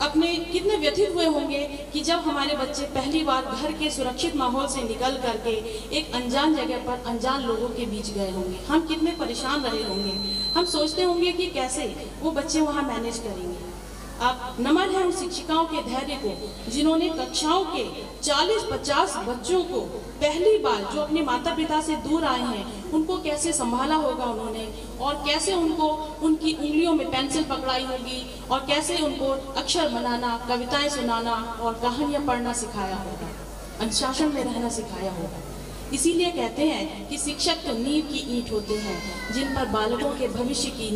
अपने कितने व्यथित हुए होंगे कि जब हमारे बच्चे पहली बार घर के सुरक्षित माहौल से निकल करके एक अनजान जगह पर अनजान लोगों के बीच गए होंगे। हम कितने परेशान रहे होंगे। हम सोचते होंगे कि कैसे वो बच्चे वहाँ मैनेज करेंगे। आप नमन है उन शिक्षिकाओं के धैर्य को जिन्होंने कक्षाओं के 40-50 बच्चों को पहली बार, जो अपने माता पिता से दूर आए हैं, उनको कैसे संभाला होगा उन्होंने, और कैसे उनको उनकी उंगलियों में पेंसिल पकड़ाई होगी और कैसे उनको अक्षर बनाना, कविताएं सुनाना और कहानियां पढ़ना सिखाया होगा, अनुशासन में रहना सिखाया होगा। इसीलिए कहते हैं कि शिक्षक तो नींव की ईंट होते हैं जिन पर बालकों के भविष्य की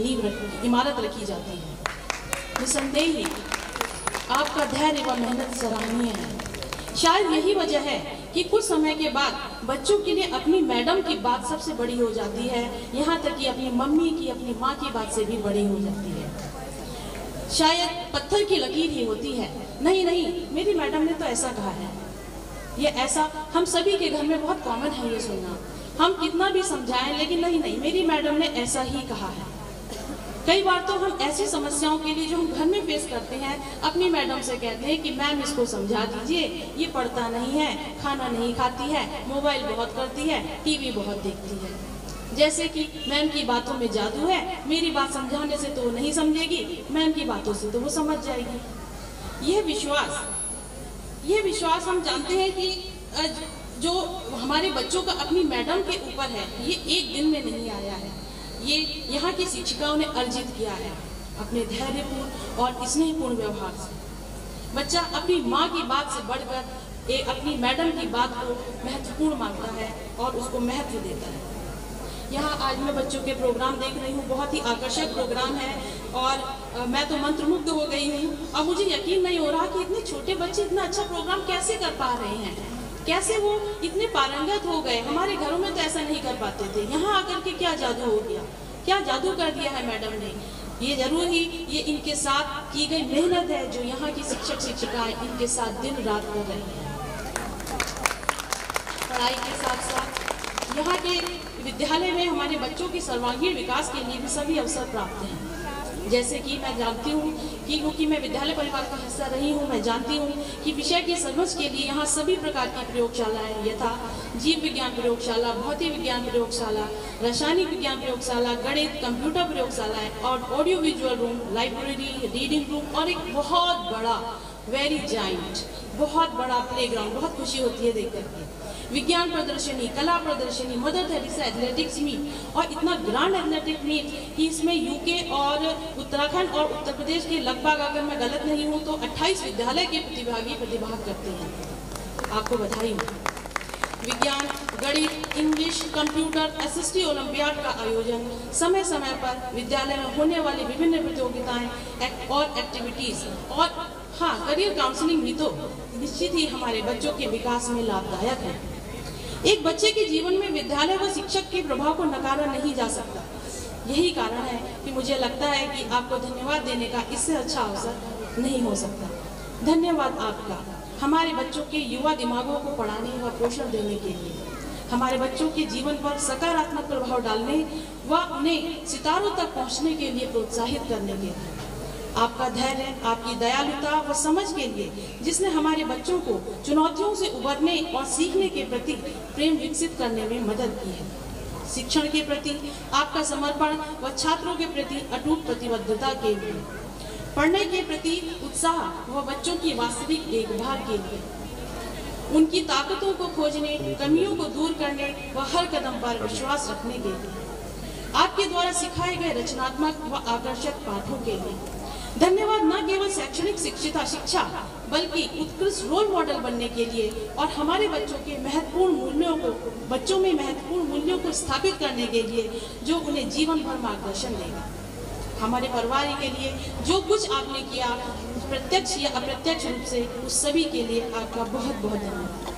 इमारत रखी जाती है। निसंदेह ही आपका धैर्य व मेहनत सराहनीय है। शायद यही वजह है कि कुछ समय के बाद बच्चों के लिए अपनी मैडम की बात सबसे बड़ी हो जाती है, यहाँ तक कि अपनी मम्मी की, अपनी माँ की बात से भी बड़ी हो जाती है। शायद पत्थर की लकीर ही होती है, नहीं नहीं मेरी मैडम ने तो ऐसा कहा है। ये ऐसा हम सभी के घर में बहुत कॉमन है ये सुनना। हम कितना भी समझाएं लेकिन नहीं नहीं मेरी मैडम ने ऐसा ही कहा है। कई बार तो हम ऐसी समस्याओं के लिए जो हम घर में फेस करते हैं अपनी मैडम से कहते हैं कि मैम इसको समझा दीजिए, ये पढ़ता नहीं है, खाना नहीं खाती है, मोबाइल बहुत करती है, टीवी बहुत देखती है। जैसे कि मैम की बातों में जादू है, मेरी बात समझाने से तो वो नहीं समझेगी, मैम की बातों से तो वो समझ जाएगी। यह विश्वास हम जानते हैं कि जो हमारे बच्चों का अपनी मैडम के ऊपर है, ये एक दिन में नहीं आया है, ये यहाँ की शिक्षिकाओं ने अर्जित किया है अपने धैर्यपूर्ण और स्नेहपूर्ण व्यवहार से। बच्चा अपनी माँ की बात से बढ़कर अपनी मैडम की बात को महत्वपूर्ण मानता है और उसको महत्व देता है। यहाँ आज मैं बच्चों के प्रोग्राम देख रही हूँ, बहुत ही आकर्षक प्रोग्राम है और मैं तो मंत्रमुग्ध हो गई हूँ और मुझे यकीन नहीं हो रहा कि इतने छोटे बच्चे इतना अच्छा प्रोग्राम कैसे कर पा रहे हैं, कैसे वो इतने पारंगत हो गए। हमारे घरों में तो ऐसा नहीं कर पाते थे, यहाँ आकर के क्या जादू हो गया, क्या जादू कर दिया है मैडम ने। ये जरूर ही ये इनके साथ की गई मेहनत है जो यहाँ की शिक्षक शिक्षिकाएं इनके साथ दिन रात कर रही हैं। पढ़ाई के साथ साथ यहाँ के विद्यालय में हमारे बच्चों के सर्वांगीण विकास के लिए भी सभी अवसर प्राप्त हैं। जैसे कि मैं जानती हूँ कि क्योंकि मैं विद्यालय परिवार का हिस्सा रही हूँ, मैं जानती हूँ कि विषय की समझ के लिए यहाँ सभी प्रकार की प्रयोगशालाएं यथा जीव विज्ञान प्रयोगशाला, भौतिक विज्ञान प्रयोगशाला, रासायनिक विज्ञान प्रयोगशाला, गणित, कंप्यूटर प्रयोगशालाएं और audio visual room, library, reading room और एक बहुत बड़ा वेरी जाइंट बहुत बड़ा प्लेग्राउंड। बहुत खुशी होती है देख करके। विज्ञान प्रदर्शनी, कला प्रदर्शनी, मदर टेरेसा एथलेटिक्स मीट और इतना ग्रांड एथलेटिक मीट कि इसमें यूके और उत्तराखंड और उत्तर प्रदेश के लगभग, अगर मैं गलत नहीं हूँ तो 28 विद्यालय के प्रतिभागी प्रतिभाग करते हैं। आपको बधाई हो। विज्ञान, गणित, इंग्लिश, कंप्यूटर, एसएसटी ओलंपियाड का आयोजन, समय समय पर विद्यालय में होने वाली विभिन्न प्रतियोगिताएं और एक्टिविटीज और हाँ, करियर काउंसलिंग भी तो निश्चित ही हमारे बच्चों के विकास में लाभदायक है। एक बच्चे के जीवन में विद्यालय व शिक्षक के प्रभाव को नकारा नहीं जा सकता। यही कारण है कि मुझे लगता है कि आपको धन्यवाद देने का इससे अच्छा अवसर नहीं हो सकता। धन्यवाद आपका हमारे बच्चों के युवा दिमागों को पढ़ाने व पोषण देने के लिए, हमारे बच्चों के जीवन पर सकारात्मक प्रभाव डालने व उन्हें सितारों तक पहुंचने के लिए प्रोत्साहित करने के लिए। आपका धैर्य, आपकी दयालुता व समझ के लिए जिसने हमारे बच्चों को चुनौतियों से उबरने और सीखने के प्रति प्रेम विकसित करने में मदद की है। शिक्षण के प्रति आपका समर्पण व छात्रों के प्रति अटूट प्रतिबद्धता के लिए, पढ़ने के प्रति उत्साह व बच्चों की वास्तविक देखभाल के लिए, उनकी ताकतों को खोजने, कमियों को दूर करने व हर कदम पर विश्वास रखने के लिए, आपके द्वारा सिखाए गए रचनात्मक व आकर्षक पाठों के लिए। धन्यवाद न केवल शैक्षणिक शिक्षा बल्कि उत्कृष्ट रोल मॉडल बनने के लिए और हमारे बच्चों में महत्वपूर्ण मूल्यों को स्थापित करने के लिए जो उन्हें जीवन भर मार्गदर्शन देगा। हमारे परिवार के लिए जो कुछ आपने किया प्रत्यक्ष या अप्रत्यक्ष रूप से, उस सभी के लिए आपका बहुत बहुत धन्यवाद।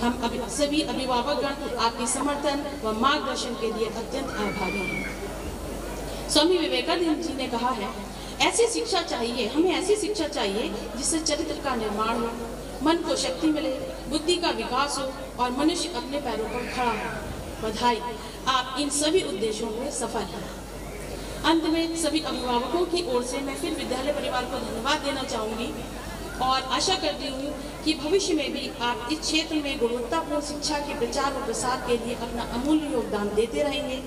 हम सभी अभिभावकगण आपके समर्थन व मार्गदर्शन के लिए अत्यंत आभारी हैं। स्वामी विवेकानंद जी ने कहा है, ऐसी शिक्षा चाहिए, हमें ऐसी शिक्षा चाहिए जिससे चरित्र का निर्माण हो, मन को शक्ति मिले, बुद्धि का विकास हो और मनुष्य अपने पैरों पर खड़ा हो। बधाई, आप इन सभी उद्देश्यों में सफल हैं। अंत में सभी अभिभावकों की ओर से मैं फिर विद्यालय परिवार को धन्यवाद देना चाहूँगी और आशा करती हूँ कि भविष्य में भी आप इस क्षेत्र में गुणवत्तापूर्ण शिक्षा के प्रचार व प्रसार के लिए अपना अमूल्य योगदान देते रहेंगे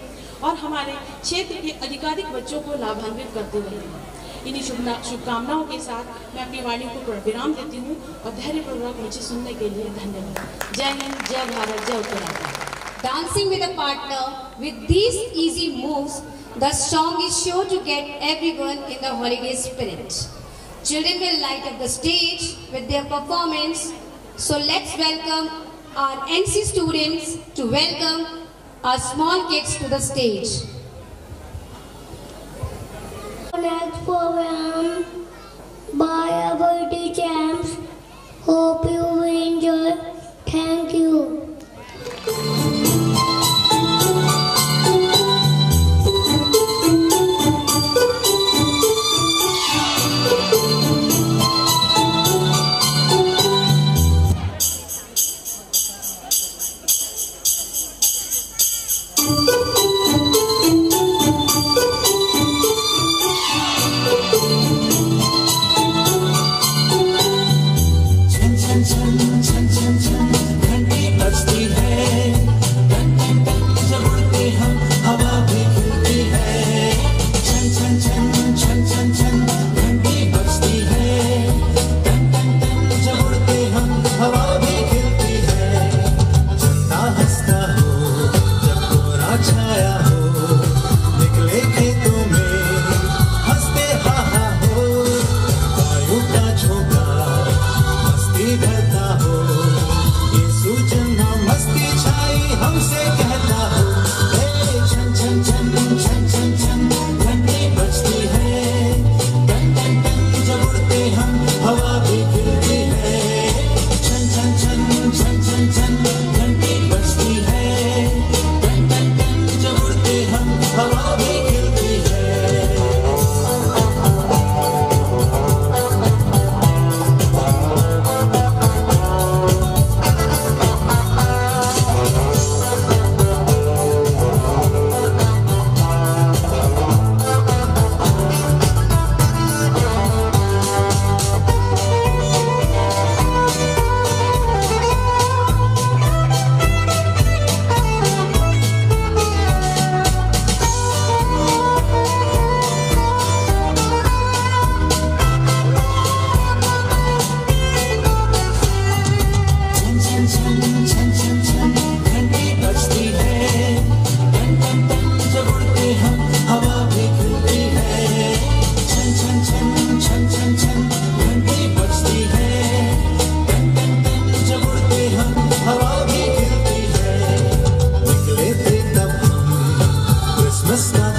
और हमारे क्षेत्र के अधिकाधिक बच्चों को लाभान्वित करते रहेंगे। इन्हीं शुभकामनाओं के साथ मैं अपनी वाणी को विराम देती हूँ और धैर्यपूर्वक मुझे सुनने के लिए धन्यवाद। जय हिंद, जय भारत, जय Uttarakhand. Dancing with a partner, with these easy moves, the song is sure to get everyone in the holiday spirit. Children will light up the stage with their performance. So let's welcome our NC students to welcome our small kids to the stage. Next program by our teachers. Hope you will enjoy. Thank you.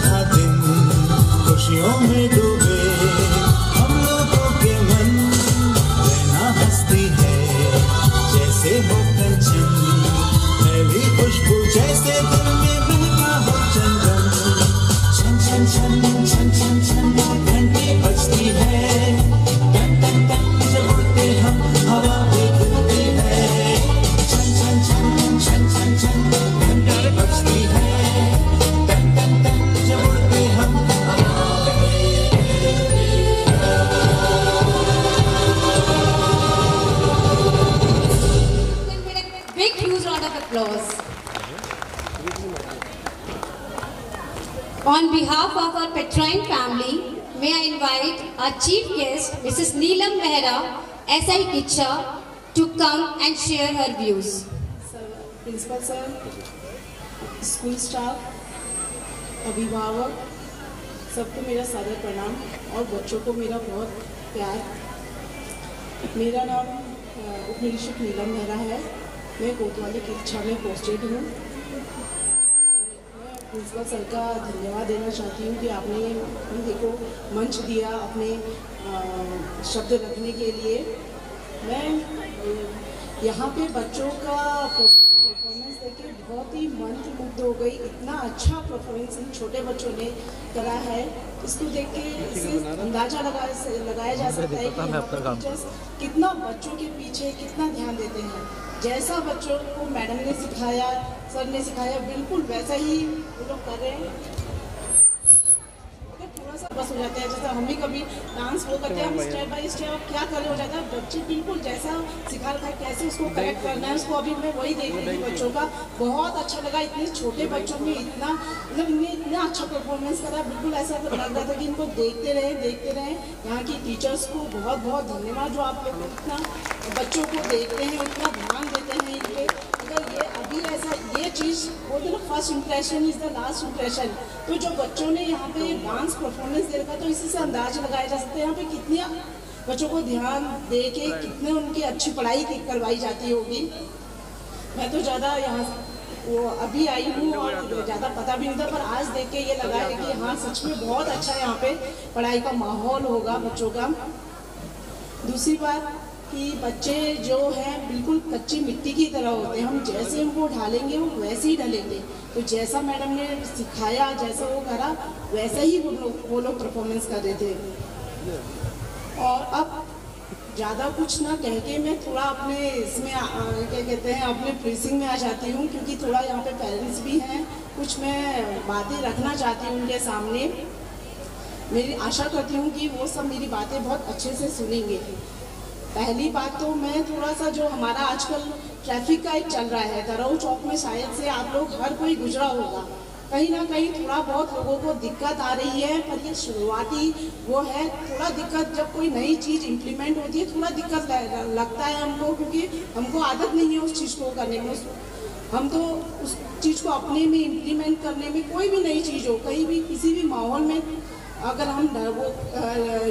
था दिन खुशियों में डूबे हम लोगों के मन, रहना हंसती है जैसे हो कंचन, पहली खुशबू जैसे दिल में बहता हो चंदन, छन छन छन छन छन छन घंटी बजती है, टन टन टन जब उड़ते हम हवा में खुलती है, छन छन छन छन छन छन घंटी बजती है, टन टन टन जब उड़ते हम हवा Big huge round of applause. On behalf of our Petrine family, may I invite our chief guest, Mrs. Neelam Mehra, SI teacher, to come and share her views. Principal sir, school staff, अभिभावक, सबको मेरा सादर प्रणाम और बच्चों को मेरा बहुत प्यार। मेरा नाम उपनिरीक्षक नीलम मेहरा है। मैं कोतवाली की कक्षा में पोस्टेड हूँ। मैं प्रिंसिपल सर का धन्यवाद देना चाहती हूँ कि आपने मेरे को मंच दिया अपने शब्द रखने के लिए। मैं यहाँ पे बच्चों का परफॉर्मेंस देखे बहुत ही मंत्रमुग्ध हो गई। इतना अच्छा परफॉर्मेंस इन छोटे बच्चों ने करा है, इसको देख के इसे अंदाजा लगाया जा सकता है कि टीचर्स कितना बच्चों के पीछे कितना ध्यान देते हैं। जैसा बच्चों को मैडम ने सिखाया, सर ने सिखाया, बिल्कुल वैसा ही वो लोग कर रहे हैं। थोड़ा सा बस हो जाता है, जैसा हम भी कभी डांस वो करते हैं, हम स्टेप बाय स्टेप क्या करें हो जाता है। बच्चे बिल्कुल जैसा सिखा रखा है कैसे उसको करेक्ट करना है, उसको अभी मैं वही देख रही थी बच्चों का। बहुत अच्छा लगा, इतने छोटे बच्चों में इतना मतलब इन्हें इतना अच्छा परफॉर्मेंस करा। बिल्कुल ऐसा लग रहा था कि इनको देखते रहे। यहाँ की टीचर्स को बहुत बहुत धन्यवाद जो आप लोग इतना बच्चों को देखते हैं, उतना ध्यान देते हैं इनके। अगर ये अभी ऐसा ये चीज़ बोलते ना, first impression is the last impression. तो जो बच्चों ने यहाँ पे डांस परफॉर्मेंस दे रखा, तो इसी से अंदाज लगाया जा सकता है यहाँ पे कितने बच्चों को ध्यान दे के कितने उनकी अच्छी पढ़ाई करवाई जाती होगी। मैं तो ज़्यादा यहाँ वो अभी आई हूँ और ज़्यादा पता भी नहीं था, पर आज देख के ये लगा है कि हाँ सच में बहुत अच्छा यहाँ पे पढ़ाई का माहौल होगा बच्चों का। दूसरी बात कि बच्चे जो हैं बिल्कुल कच्ची मिट्टी की तरह होते हैं, हम जैसे उनको ढालेंगे वो वैसे ही ढलेंगे। तो जैसा मैडम ने सिखाया, जैसा वो करा, वैसा ही वो लोग परफॉर्मेंस कर रहे थे। और अब ज़्यादा कुछ ना कह के मैं थोड़ा अपने इसमें क्या कहते हैं अपने प्रीसिंग में आ जाती हूँ, क्योंकि थोड़ा यहाँ पे पेरेंट्स भी हैं, कुछ मैं बातें रखना चाहती हूँ उनके सामने। मेरी आशा करती हूँ कि वो सब मेरी बातें बहुत अच्छे से सुनेंगे। पहली बात तो मैं थोड़ा सा जो हमारा आजकल ट्रैफिक का एक चल रहा है, दरऊ चौक में शायद से आप लोग हर कोई गुजरा होगा, कहीं ना कहीं थोड़ा बहुत लोगों को दिक्कत आ रही है। पर ये शुरुआती वो है, थोड़ा दिक्कत जब कोई नई चीज़ इम्प्लीमेंट होती है थोड़ा दिक्कत लगता है हमको, क्योंकि हमको आदत नहीं है उस चीज़ को करने में। हम तो उस चीज़ को अपने में इम्प्लीमेंट करने में, कोई भी नई चीज़ हो कहीं भी किसी भी माहौल में अगर हम वो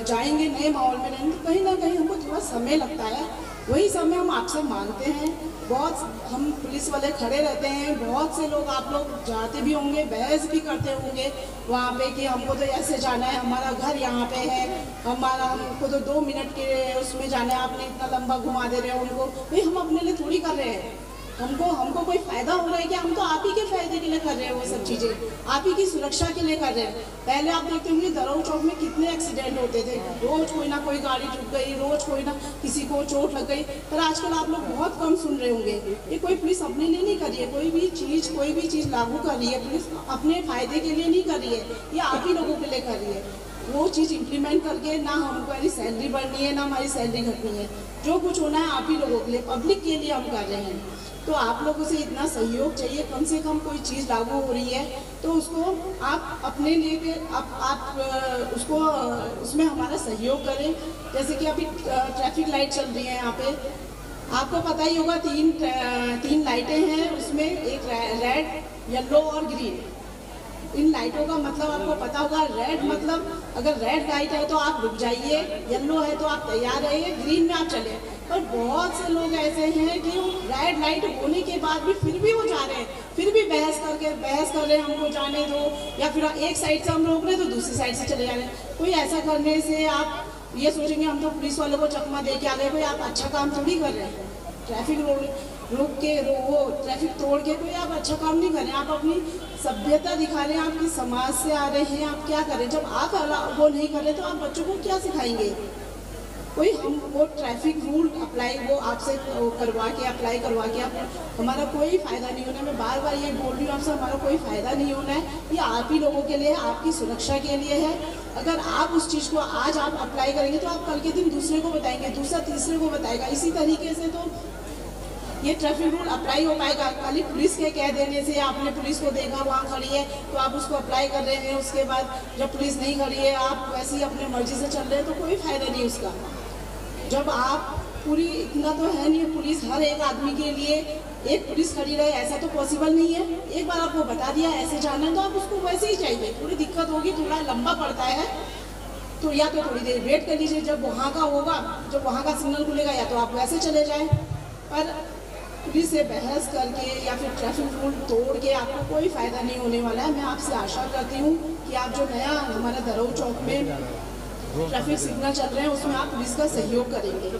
जाएंगे नए माहौल में रहेंगे, तो कहीं ना कहीं हमको थोड़ा समय लगता है। वही समय हम आपसे मांगते हैं। बहुत हम पुलिस वाले खड़े रहते हैं, बहुत से लोग आप लोग जाते भी होंगे, बहस भी करते होंगे वहाँ पे कि हमको तो ऐसे जाना है, हमारा घर यहाँ पे है, हमको तो 2 मिनट के उसमें जाना है, आपने इतना लंबा घुमा दे रहे हो उनको। भाई हम अपने लिए थोड़ी कर रहे हैं, हमको कोई फ़ायदा हो रहा है कि हम तो आप ही के फ़ायदे के लिए कर रहे हैं वो सब चीज़ें, आप ही की सुरक्षा के लिए कर रहे हैं। पहले आप देखते होंगे दरऊ चौक में कितने एक्सीडेंट होते थे, रोज़ कोई ना कोई गाड़ी टूट गई, रोज़ कोई ना किसी को चोट लग गई। पर आजकल आप लोग बहुत कम सुन रहे होंगे। ये कोई पुलिस अपने लिए नहीं कर रही है, कोई भी चीज़ लागू कर रही है पुलिस अपने फ़ायदे के लिए नहीं कर रही है, ये आप ही लोगों के लिए कर रही है। वो चीज़ इम्प्लीमेंट करके ना हमको हमारी सैलरी बढ़नी है ना हमारी सैलरी घटनी है, जो कुछ होना है आप ही लोगों के लिए, पब्लिक के लिए हम कर रहे हैं। तो आप लोगों से इतना सहयोग चाहिए, कम से कम कोई चीज़ लागू हो रही है तो उसको आप अपने लिए आप उसको उसमें हमारा सहयोग करें। जैसे कि अभी ट्रैफिक लाइट चल रही है यहाँ पे, आपको पता ही होगा 3 लाइटें हैं, उसमें एक रेड, येलो और ग्रीन। इन लाइटों का मतलब आपको पता होगा, रेड मतलब अगर रेड लाइट है तो आप रुक जाइए, येलो है तो आप तैयार रहिए, ग्रीन में आप चले। पर बहुत से लोग ऐसे हैं कि रेड लाइट होने के बाद भी फिर भी वो जा रहे हैं, फिर भी बहस कर रहे हैं हमको जाने दो, या फिर एक साइड से हम रोक रहे हैं तो दूसरी साइड से चले जा रहे हैं। कोई ऐसा करने से आप ये सोचेंगे हम तो पुलिस वालों को चकमा दे के आ गए, कोई आप अच्छा काम थोड़ी कर रहे हैं। ट्रैफिक रोक के वो ट्रैफिक तोड़ के कोई आप अच्छा काम नहीं कर रहे हैं, आप अपनी सभ्यता दिखा रहे हैं, आपकी समाज से आ रहे हैं, आप क्या करें। जब आप वो नहीं कर रहे तो आप बच्चों को क्या सिखाएंगे। कोई हम वो ट्रैफिक रूल अप्लाई वो आपसे अप्लाई करवा के आप हमारा कोई फ़ायदा नहीं होना है। मैं बार बार ये बोल रही हूँ आपसे, हमारा कोई फ़ायदा नहीं होना है। ये आप ही लोगों के लिए है, आपकी सुरक्षा के लिए है। अगर आप उस चीज़ को आज आप अप्लाई करेंगे तो आप कल के दिन दूसरे को बताएंगे, दूसरा तीसरे को बताएगा। इसी तरीके से तो ये ट्रैफिक रूल अप्लाई हो पाएगा। खाली पुलिस के कह देने से आपने पुलिस को देखा वहाँ खड़ी है तो आप उसको अप्लाई कर रहे हैं, उसके बाद जब पुलिस नहीं खड़ी है आप वैसे ही अपने मर्जी से चल रहे हैं, तो कोई फ़ायदा नहीं उसका। जब आप पूरी इतना तो है नहीं, पुलिस हर एक आदमी के लिए एक पुलिस खड़ी रहे ऐसा तो पॉसिबल नहीं है। एक बार आपको बता दिया ऐसे जाना है तो आप उसको वैसे ही चाहिए। थोड़ी दिक्कत होगी, थोड़ा लंबा पड़ता है तो या तो थोड़ी देर वेट कर लीजिए, जब वहाँ का होगा, जब वहाँ का सिग्नल खुलेगा या तो आप वैसे चले जाएं। पर पुलिस से बहस करके या फिर ट्रैफिक रूल तोड़ के आपको कोई फ़ायदा नहीं होने वाला है। मैं आपसे आशा करती हूँ कि आप जो नया हमारा दरऊ चौक में ट्रैफिक सिग्नल चल रहे हैं उसमें आप पुलिस का सहयोग करेंगे।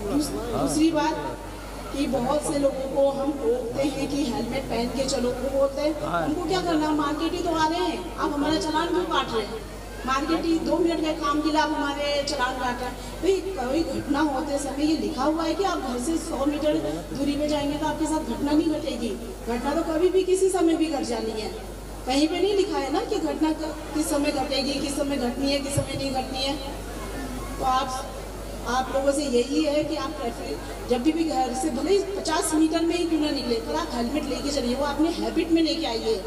दूसरी बात कि बहुत से लोगों को हम रोकते हैं कि हेलमेट पहन के चलो, वो बोलते हैं उनको क्या करना, मार्केट ही तो आ रहे हैं, आप हमारा चालान क्यों काट रहे हैं। मार्केट ही 2 मिनट के काम के लिए आप हमारे चालान काट रहे हैं। भाई कोई घटना होते समय ये लिखा हुआ है कि आप घर से 100 मीटर दूरी में जाएंगे तो आपके साथ घटना नहीं घटेगी। घटना तो कभी भी किसी समय भी घट जानी है, कहीं पे नहीं लिखा है ना कि घटना किस समय घटेगी, किस समय घटनी है, किस समय नहीं घटनी है। तो आप लोगों से यही है कि आप ट्रैफिक जब भी घर से भले 50 मीटर में ही क्यों ना निकले, पर आप हेलमेट लेके चलिए। वो अपने हैबिट में लेके आइए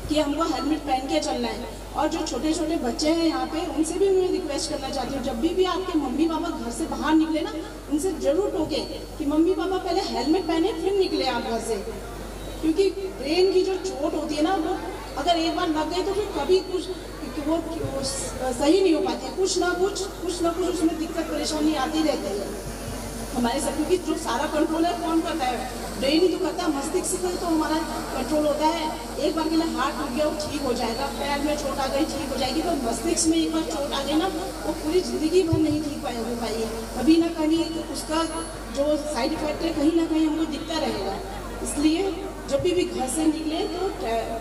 कि हमको हेलमेट पहन के चलना है। और जो छोटे छोटे बच्चे हैं यहाँ पे, उनसे भी मैं रिक्वेस्ट करना चाहती हूँ, जब भी आपके मम्मी पापा घर से बाहर निकले ना, उनसे ज़रूर टोके कि मम्मी पापा पहले हेलमेट पहने फिर निकले आप घर से। क्योंकि ब्रेन की जो चोट होती है ना, वो अगर एक बार लग गई तो फिर कभी कुछ वो सही नहीं हो पाती है। कुछ ना कुछ उसमें दिक्कत परेशानी आती रहती है हमारे सब। क्योंकि जो सारा कंट्रोल है कौन करता है, ब्रेन ही तो करता है, मस्तिष्क से तो हमारा कंट्रोल होता है। एक बार के लिए हाथ टूट गया वो ठीक हो जाएगा, पैर में चोट आ गई ठीक हो जाएगी, पर मस्तिष्क में एक बार चोट आ गई ना वो पूरी ज़िंदगी भर नहीं ठीक हो पाएगी। कभी ना कभी उसका जो साइड इफेक्ट है कहीं ना कहीं हमको दिखता रहेगा। इसलिए जब भी घर से निकले तो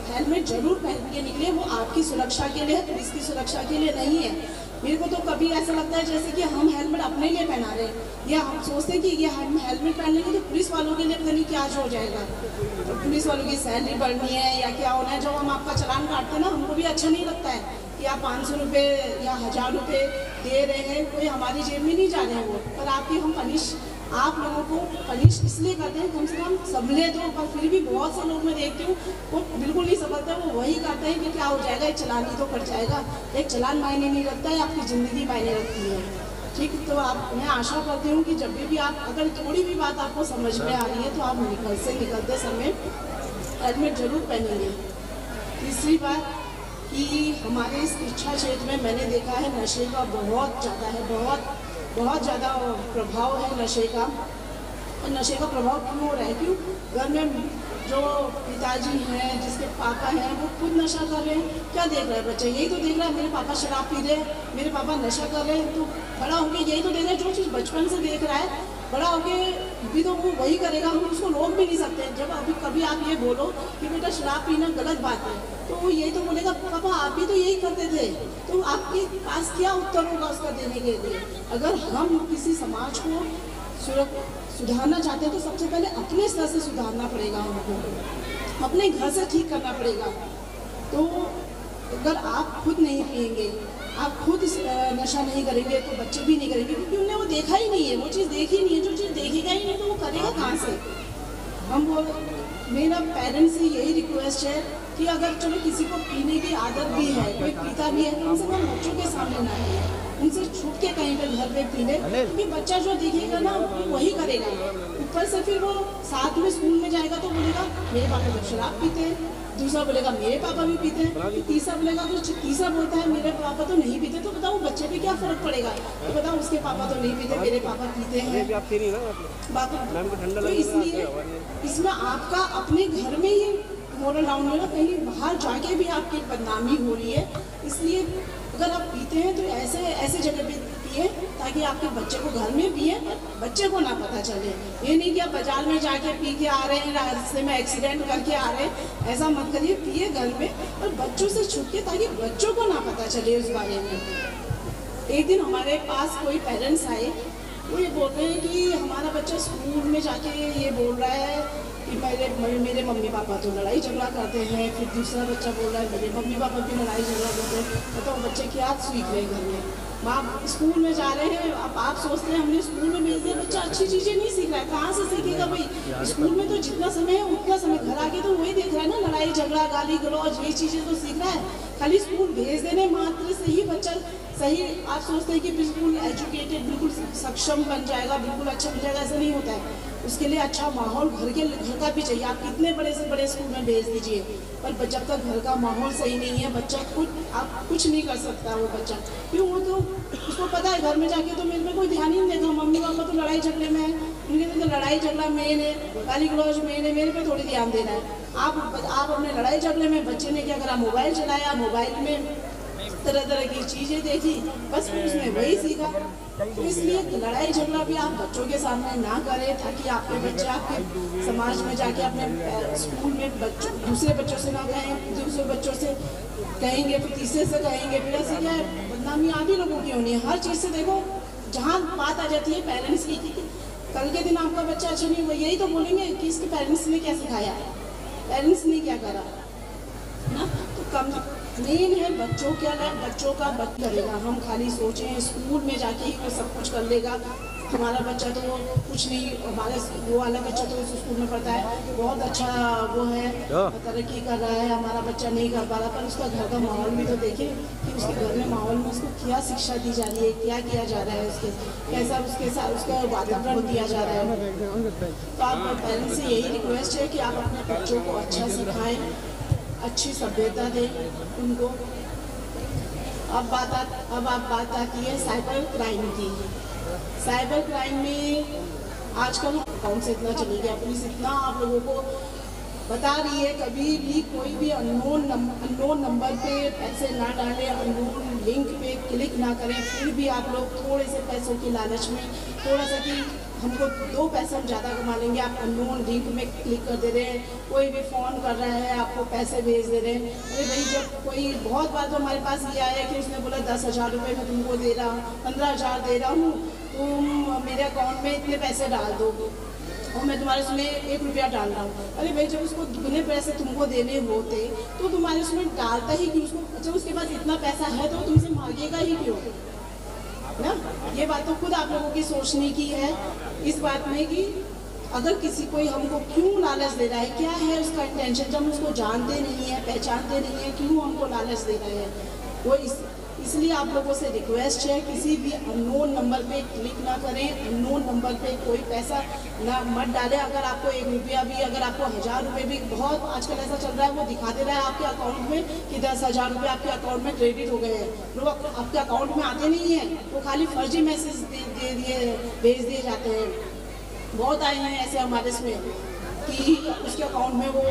हेलमेट जरूर पहन के निकले। वो आपकी सुरक्षा के लिए है, पुलिस की सुरक्षा के लिए नहीं है। मेरे को तो कभी ऐसा लगता है जैसे कि हम हेलमेट अपने लिए पहना रहे हैं, या हम सोचते हैं कि ये हम हेलमेट पहन लेंगे तो पुलिस वालों के लिए पता नहीं क्या हो जाएगा, तो पुलिस वालों की सैलरी बढ़नी है या क्या होना है। जब हम आपका चालान काटते हैं ना, हमको भी अच्छा नहीं लगता है कि आप 500 रुपये या 1000 रुपये दे रहे हैं, कोई हमारी जेब में नहीं जा रहे हैं वो, पर आपकी हम आप लोगों को पनिश इसलिए करते हैं कम से कम संभले तो। पर फिर भी बहुत से लोग मैं देखती हूँ वो बिल्कुल नहीं संभलते, वो वही करते हैं कि क्या हो जाएगा, एक चालान ही तो कट जाएगा। एक चालान मायने नहीं रखता है, आपकी ज़िंदगी मायने रखती है। ठीक, तो मैं आशा करती हूँ कि जब भी आप अगर थोड़ी भी बात आपको समझ में आ रही है तो आप निकलते समय हेलमेट जरूर पहनेंगे। तीसरी बात कि हमारे इस शिक्षा क्षेत्र में मैंने देखा है नशे का बहुत ज़्यादा है, बहुत ज़्यादा प्रभाव है नशे का। और नशे का प्रभाव क्यों हो रहा है, क्यों घर में जो पिताजी हैं, जिसके पापा हैं, वो खुद नशा कर रहे हैं। क्या देख रहा है बच्चा, यही तो देख रहा है मेरे पापा शराब पी रहे हैं, मेरे पापा नशा कर रहे हैं। तो बड़ा होके यही तो देख रहा है, जो चीज़ बचपन से देख रहा है बड़ा होके भी तो वो वही करेगा। हम उसको रोक भी नहीं सकते। जब अभी कभी आप ये बोलो कि बेटा शराब पीना गलत बात है, तो वो यही तो बोलेगा पापा आप भी तो यही करते थे। तो आपके पास क्या उत्तर होगा उसका देने के लिए। अगर हम किसी समाज को सुधारना चाहते हैं तो सबसे पहले अपने स्तर से सुधारना पड़ेगा, हमको अपने घर से ठीक करना पड़ेगा। तो अगर आप खुद नहीं पिएंगे, आप खुद नशा नहीं करेंगे तो बच्चे भी नहीं करेंगे, क्योंकि उन्हें वो देखा ही नहीं है, वो चीज़ देखी नहीं है। जो चीज़ देखेगा ही नहीं तो वो करेगा कहाँ से। मेरा पेरेंट्स से यही रिक्वेस्ट है कि अगर चलो किसी को पीने की आदत भी है, कोई पीता भी है, कम से कम बच्चों के सामने ना पिए, उनसे छूट के कहीं पे घर पे पी ले, क्योंकि बच्चा जो देखेगा ना वही करेगा। ऊपर से फिर वो साथ में स्कूल में जाएगा तो बोलेगा मेरे पापा तो शराब पीते हैं, दूसरा बोलेगा मेरे पापा भी पीते हैं, तीसरा बोलेगा कुछ, तीसरा बोलता है मेरे पापा तो नहीं पीते। तो बताओ बच्चे पे क्या फर्क पड़ेगा? तो बताओ उसके पापा तो नहीं पीते, मेरे पापा पीते हैं। तो इसलिए इसमें आपका अपने घर में ही मोरल डाउन होना, कहीं बाहर जाके भी आपकी बदनामी हो रही है। इसलिए अगर आप पीते हैं तो ऐसे जगह पे पिए ताकि आपके बच्चे को घर में पिए, बच्चे को ना पता चले। ये नहीं कि आप बाजार में जाके पी के आ रहे हैं, रास्ते में एक्सीडेंट करके आ रहे हैं, ऐसा मत करिए। पिए घर में और बच्चों से छुप के, ताकि बच्चों को ना पता चले उस बारे में। एक दिन हमारे पास कोई पेरेंट्स आए, वो ये बोल रहे हैं कि हमारा बच्चा स्कूल में जाके ये बोल रहा है कि मेरे मम्मी पापा तो लड़ाई झगड़ा करते हैं। फिर दूसरा बच्चा बोल रहा है मेरे मम्मी पापा भी लड़ाई झगड़ा करते हैं। बताओ बच्चे क्या सीख रहे हैं घर में? माँ स्कूल में जा रहे हैं, अब आप सोचते हैं हमने स्कूल में भेज दिया, बच्चा अच्छी चीज़ें नहीं सीख रहा है, कहाँ से सीखेगा भाई? स्कूल में तो जितना समय है उतना समय, घर आके तो वही देख रहा है ना, लड़ाई झगड़ा गाली गलौज, ये चीज़ें तो सीख रहा है। खाली स्कूल भेज देने मात्र से ही बच्चा सही, आप सोचते हैं कि बिल्कुल एजुकेटेड, बिल्कुल सक्षम बन जाएगा, बिल्कुल अच्छा बन जाएगा, ऐसा नहीं होता है। उसके लिए अच्छा माहौल घर का भी चाहिए। आप कितने बड़े से बड़े स्कूल में भेज दीजिए, पर जब तक घर का माहौल सही नहीं है, बच्चा आप कुछ नहीं कर सकता। वो बच्चा क्यों, वो तो उसको पता है घर में जाके तो मेरे में कोई ध्यान ही नहीं देगा, मम्मी पापा तो लड़ाई झगड़े में है, उनके तो लड़ाई झगड़ा मेन है, गाली गलौज मेन है, मेरे पे थोड़ी ध्यान देना है। आप अपने लड़ाई झगड़े में, बच्चे ने क्या करा, मोबाइल चलाया, मोबाइल में तरह तरह की चीज़ें देखी, बस उसने वही सीखा। तो इसलिए लड़ाई झगड़ा भी आप बच्चों के सामने ना करें, ताकि आपके बच्चे आपके समाज में जाके अपने स्कूल में दूसरे बच्चों से ना कहें, दूसरे बच्चों से कहेंगे, फिर तीसरे से कहेंगे, फिर ऐसे क्या है, बदनामी आदि लोगों की होनी है। हर चीज़ से देखो, जहाँ बात आ जाती है पेरेंट्स की, कल के दिन आपका बच्चा अच्छा नहीं हुआ, यही तो बोलेंगे कि इसके पेरेंट्स ने क्या सिखाया, पेरेंट्स ने क्या करा ना। तो कम मेन है बच्चों का बच करेगा। हम खाली सोचें स्कूल में जाके ही वो सब कुछ कर लेगा, हमारा बच्चा तो कुछ नहीं, हमारे वो वाला बच्चा तो उस स्कूल में पढ़ता है, बहुत अच्छा वो है, तरक्की कर रहा है, हमारा बच्चा नहीं कर पा रहा। पर उसका घर का माहौल भी तो देखें कि उसके घर में माहौल में उसको क्या शिक्षा दी जा रही है, क्या किया जा रहा है, उसके कैसा उसके साथ उसका वातावरण दिया जा रहा है। तो आप पेरेंट्स से यही रिक्वेस्ट है कि आप अपने बच्चों को अच्छा सिखाएँ, अच्छी सभ्यता दें उनको। अब बात आती है साइबर क्राइम की। साइबर क्राइम में आजकल अकाउंट से इतना चली गया, पुलिस इतना आप लोगों को बता रही है, कभी भी कोई भी अननोन नंबर पे पैसे ना डालें, अननोन लिंक पे क्लिक ना करें। फिर भी आप लोग थोड़े से पैसों की लालच में, थोड़ा सा कि हमको 2 पैसे हम ज़्यादा कमा लेंगे, आप अननोन लिंक में क्लिक कर दे रहे हैं। कोई भी फ़ोन कर रहा है, आपको पैसे भेज दे रहे हैं। अरे भाई, जब कोई बहुत बार तो हमारे पास ये आया कि उसने बोला 10,000 रुपये मैं तुमको दे रहा हूँ, 15,000 दे रहा हूँ, तुम मेरे अकाउंट में इतने पैसे डाल दो और मैं तुम्हारे उसमें 1 रुपया डाल रहा हूँ। अरे भाई, जब उसको दुगने पैसे तुमको देने होते तो तुम्हारे उसमें डालता ही क्यों? उसको जब उसके पास इतना पैसा है तो तुमसे मांगेगा ही क्यों ना? ये बात तो खुद आप लोगों की सोचने की है इस बात में कि अगर किसी कोई हमको क्यों लालच दे रहा है, क्या है उसका इंटेंशन, जब हम उसको जानते नहीं है, पहचानते नहीं है, क्यों हमको लालच दे रहे हैं वो। इसलिए आप लोगों से रिक्वेस्ट है, किसी भी अननोन नंबर पे क्लिक ना करें, अननोन नंबर पे कोई पैसा ना मत डालें। अगर आपको 1 रुपया भी, अगर आपको 1000 रुपये भी, बहुत आजकल ऐसा चल रहा है, वो दिखा दे रहा है आपके अकाउंट में कि 10,000 रुपये आपके अकाउंट में क्रेडिट हो गए हैं। लोग आपके अकाउंट में आते नहीं हैं, वो खाली फर्जी मैसेज भेज दिए जाते हैं। बहुत आए हैं ऐसे हमारे इसमें कि उसके अकाउंट में वो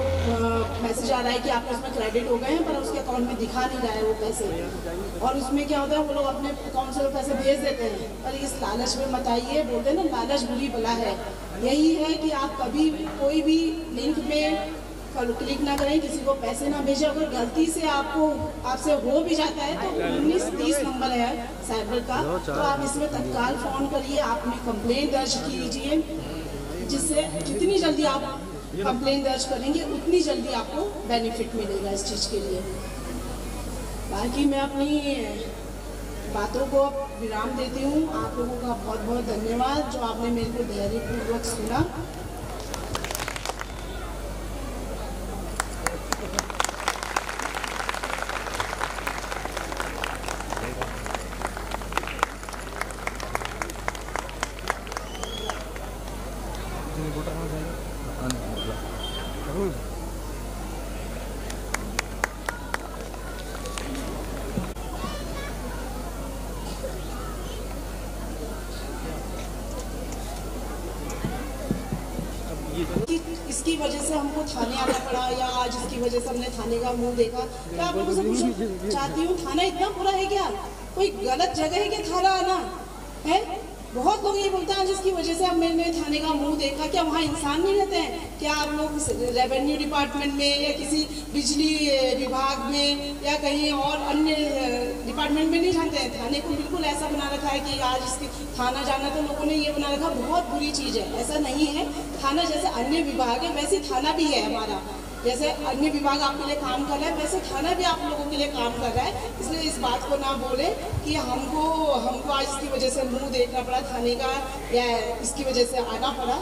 मैसेज आ रहा है कि आपके उसमें क्रेडिट हो गए हैं, पर उसके अकाउंट में दिखा नहीं रहा है वो पैसे। और उसमें क्या होता है, वो लोग अपने अकाउंट से वो पैसे भेज देते हैं। पर इस लालच में मत आइए, बोलते हैं ना लालच बुरी बला है। यही है कि आप कभी कोई भी लिंक में क्लिक ना करें, किसी को पैसे ना भेजें। अगर गलती से आपसे हो भी जाता है तो 1930 नंबर है साइबर का, तो आप इसमें तत्काल फ़ोन करिए, आप अपनी कंप्लेंट दर्ज कीजिए, जिससे जितनी जल्दी आप कंप्लेंट दर्ज करेंगे उतनी जल्दी आपको बेनिफिट मिलेगा इस चीज़ के लिए। बाकी मैं अपनी बातों को विराम देती हूँ। आप लोगों का बहुत बहुत धन्यवाद जो आपने मेरे को धैर्यपूर्वक सुना। इसकी वजह से हमको थाने आना पड़ा या आज इसकी वजह से हमने थाने का मुंह देखा। क्या आप लोगों से पूछना चाहती हूँ, थाना इतना बुरा है क्या? कोई गलत जगह है क्या थाना आना है? बहुत लोग ये बोलते हैं जिसकी वजह से मैंने थाने का मुंह देखा। क्या वहाँ इंसान नहीं रहते हैं? क्या आप लोग रेवेन्यू डिपार्टमेंट में या किसी बिजली विभाग में या कहीं और अन्य डिपार्टमेंट में नहीं जानते हैं? थाने को बिल्कुल ऐसा बना रखा है कि आज इसके थाना जाना, तो लोगों ने ये बना रखा बहुत बुरी चीज़ है। ऐसा नहीं है। थाना जैसे अन्य विभाग है वैसे थाना भी है हमारा। जैसे अन्य विभाग आपके लिए काम कर रहा है वैसे थाना भी आप लोगों के लिए काम कर रहा है। इसलिए इस बात को ना बोले कि हमको आज इसकी वजह से मुंह देखना पड़ा थाने का या इसकी वजह से आना पड़ा,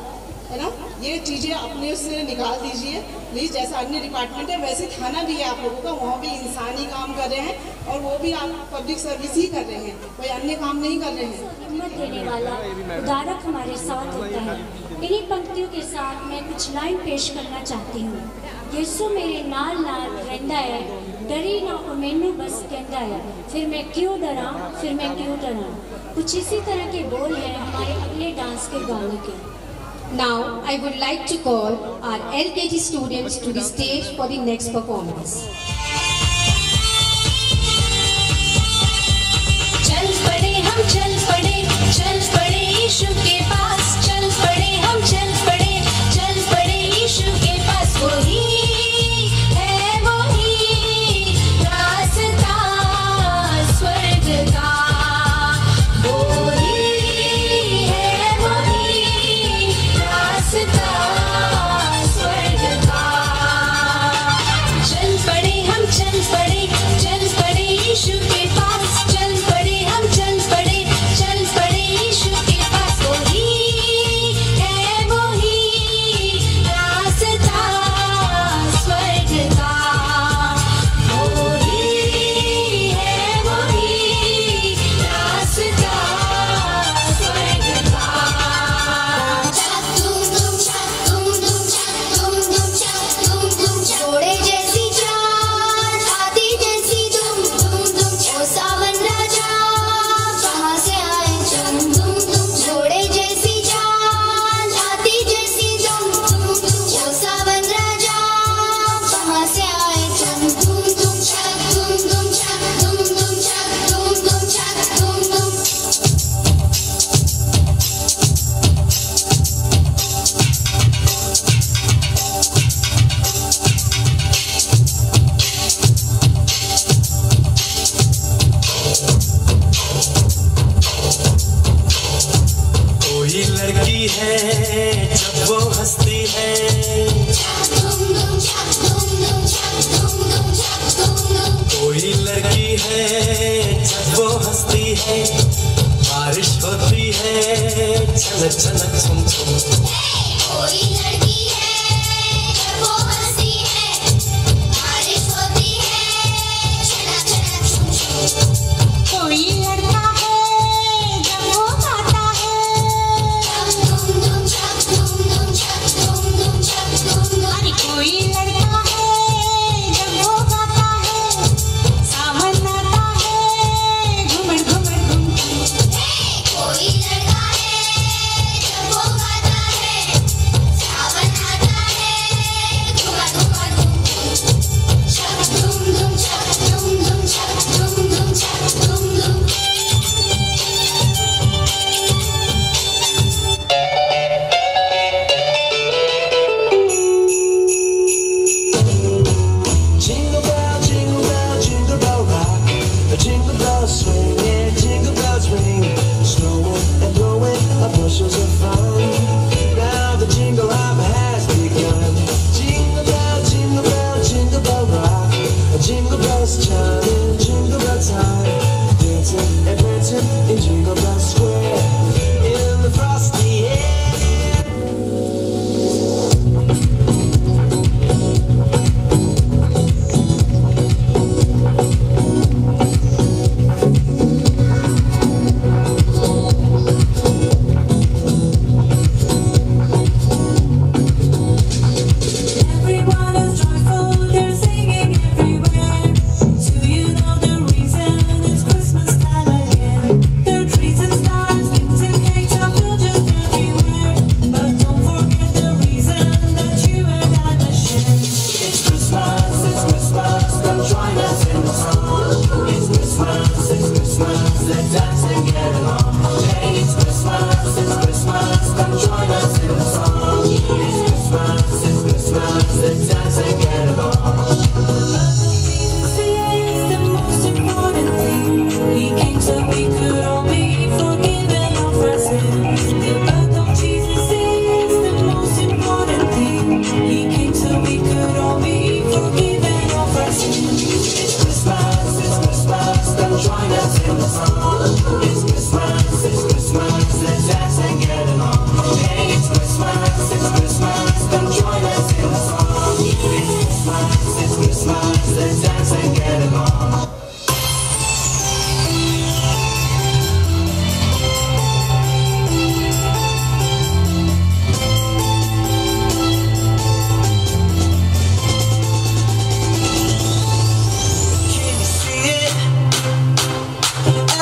है ना। ये चीज़ें अपने उससे निकाल दीजिए प्लीज़। जैसा अन्य डिपार्टमेंट है वैसे थाना भी है आप लोगों का, वहाँ भी इंसानी काम कर रहे हैं और वो भी आप पब्लिक सर्विस ही कर रहे हैं, कोई अन्य काम नहीं कर रहे हैं। हिम्मत देने वाला उदारक हमारे साथ होता है। इन्हीं पंक्तियों के साथ मैं कुछ लाइन पेश करना चाहती हूँ। यीशु मेरे नाल नाल रहंदा है, डरी ना ओ मैनू बस कहंदा है, फिर मैं क्यों डरा, फिर मैं क्यों डरा। कुछ इसी तरह के बोल हैं हमारे अगले डांस के गाने के। Now I would like to call our LKG students to the stage for the next performance. चल पड़े हम चल पड़े यीशु के पास, चल पड़े हम चल पड़े यीशु के पास। वही है वही रास्ता स्वर्ग का, वही है वही रास्ता स्वर्ग का। चल पड़े हम चल पड़े यीशु के पास, चल पड़े हम चल पड़े यीशु के पास। वही है वही रास्ता स्वर्ग का, वही है वही रास्ता स्वर्ग का। घोड़े जैसी चाल, हाथी जैसी दुम, ओ सावन राजा कहाँ से आए तुम? घोड़े जैसी चाल, हाथी जैसी दुम, ओ सावन राजा कहाँ से आए तुम? छक तुम छक तुम छक तुम छक तुम। कोई लड़की है जब वो हंसती है, कोई लड़की है जब वो हंसती है, बारिश होती है छनक छनक छुम छुम। कोई लड़की है जब वो हंसती है, बारिश होती है छनक छनक छुम छुम। कोई लड़का है जब वो गाता है, अरे कोई लड़का है जब वो गाता है, सावन आता है घुमड़ घुमड़ घुम। कोई लड़का है जब वो गाता है, let's dance and get along. Hey, it's Christmas, come join us in the song. It's Christmas, let's dance and get along. It's the most important thing. He came so we could all be forgiven of our sins. The birth of Jesus is the most important thing. He came so we could all be forgiven of our sins. It's Christmas, come join us in the song. It's Christmas, let's dance and get along. Hey, it's Christmas, come join us in the song. It's Christmas, let's dance and get along.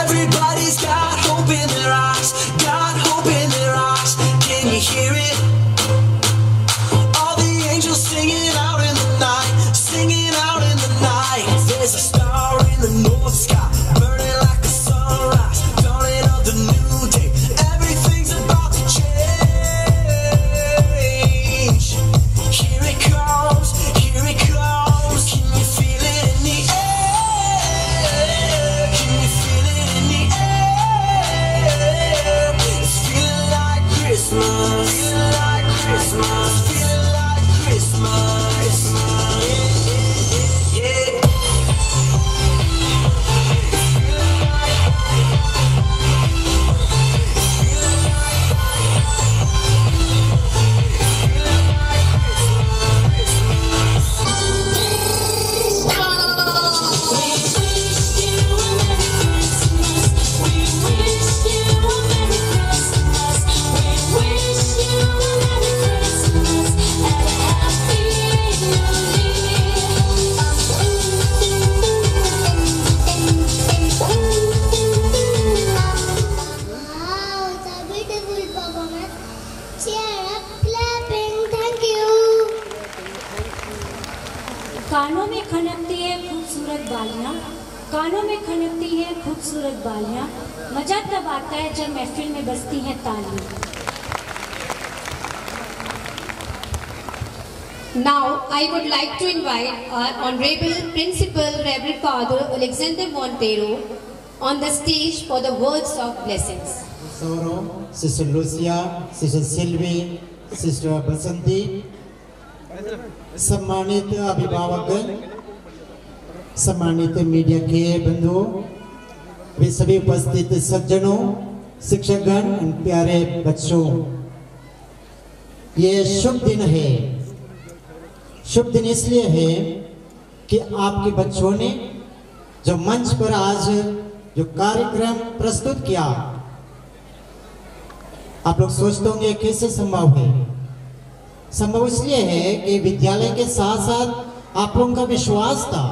Everybody's got hope in their eyes, got hope in their eyes. Can you hear it? All the angels singing out in the night, singing out in the night. There's a star in the north sky, burning like a sunrise, dawning of the new day. Everything's about to change. Here it comes, here it comes. Can you feel it in the air? Can you feel it in the air? It's feeling like Christmas, feeling like Christmas, feeling like Christmas. Yeah. Wow, it's a beautiful performance. Cheer up, clapping. Thank you. कानों में खनकती है खूबसूरत बालियां, कानों में खनकती है खूबसूरत बालियां। मजा तब आता है जब महफिल में बजती हैं तालियां। Now, I would like to invite our Honorable Principal Reverend Father Alexander Montero on the stage for the words of blessings. Soro, Sister Lucia, Sister Sylvie, Sister Basanti, सम्मानित अभिभावकगण, सम्मानित मीडिया के बंधुओं, वे सभी उपस्थित सज्जनों, शिक्षकगण, प्यारे बच्चों, ये शुभ दिन है। शुभ दिन इसलिए है कि आपके बच्चों ने जो मंच पर आज जो कार्यक्रम प्रस्तुत किया, आप लोग सोचते होंगे कैसे संभव है। संभव इसलिए है कि विद्यालय के साथ साथ आप लोगों का विश्वास था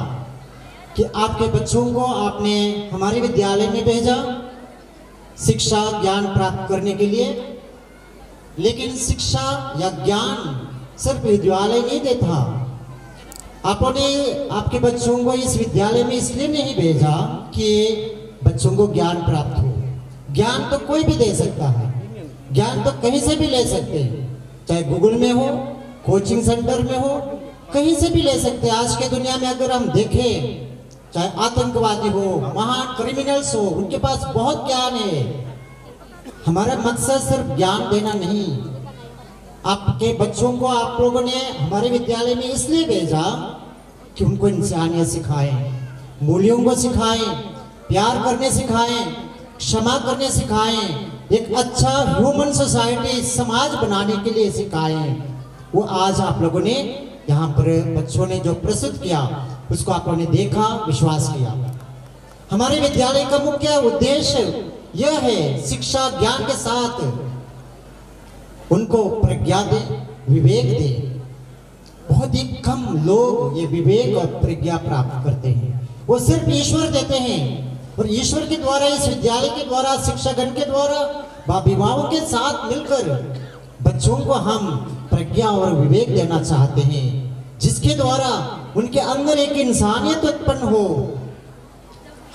कि आपके बच्चों को आपने हमारे विद्यालय में भेजा शिक्षा ज्ञान प्राप्त करने के लिए। लेकिन शिक्षा या ज्ञान सिर्फ विद्यालय नहीं देता। आपने आपके बच्चों को इस विद्यालय में इसलिए नहीं भेजा कि बच्चों को ज्ञान प्राप्त हो। ज्ञान तो कोई भी दे सकता है, ज्ञान तो कहीं से भी ले सकते हैं, चाहे गूगल में हो, कोचिंग सेंटर में हो, कहीं से भी ले सकते हैं। आज के दुनिया में अगर हम देखें, चाहे आतंकवादी हो, महान क्रिमिनल्स हो, उनके पास बहुत ज्ञान है। हमारा मकसद सिर्फ ज्ञान देना नहीं। आपके बच्चों को आप लोगों ने हमारे विद्यालय में इसलिए भेजा कि उनको इंसानियत सिखाएं, मूल्यों को सिखाएं, प्यार करने सिखाएं, क्षमा करने सिखाएं, एक अच्छा ह्यूमन सोसाइटी समाज बनाने के लिए सिखाएं। वो आज आप लोगों ने यहाँ पर बच्चों ने जो प्रस्तुत किया उसको आप लोगों ने देखा, विश्वास किया। हमारे विद्यालय का मुख्य उद्देश्य यह है शिक्षा ज्ञान के साथ उनको प्रज्ञा दे, विवेक दे। बहुत ही कम लोग ये विवेक और प्रज्ञा प्राप्त करते हैं, वो सिर्फ ईश्वर देते हैं। और ईश्वर के द्वारा, इस विद्यालय के द्वारा, शिक्षागण के द्वारा, अभिभावकों के साथ मिलकर बच्चों को हम प्रज्ञा और विवेक देना चाहते हैं, जिसके द्वारा उनके अंदर एक इंसानियत उत्पन्न हो।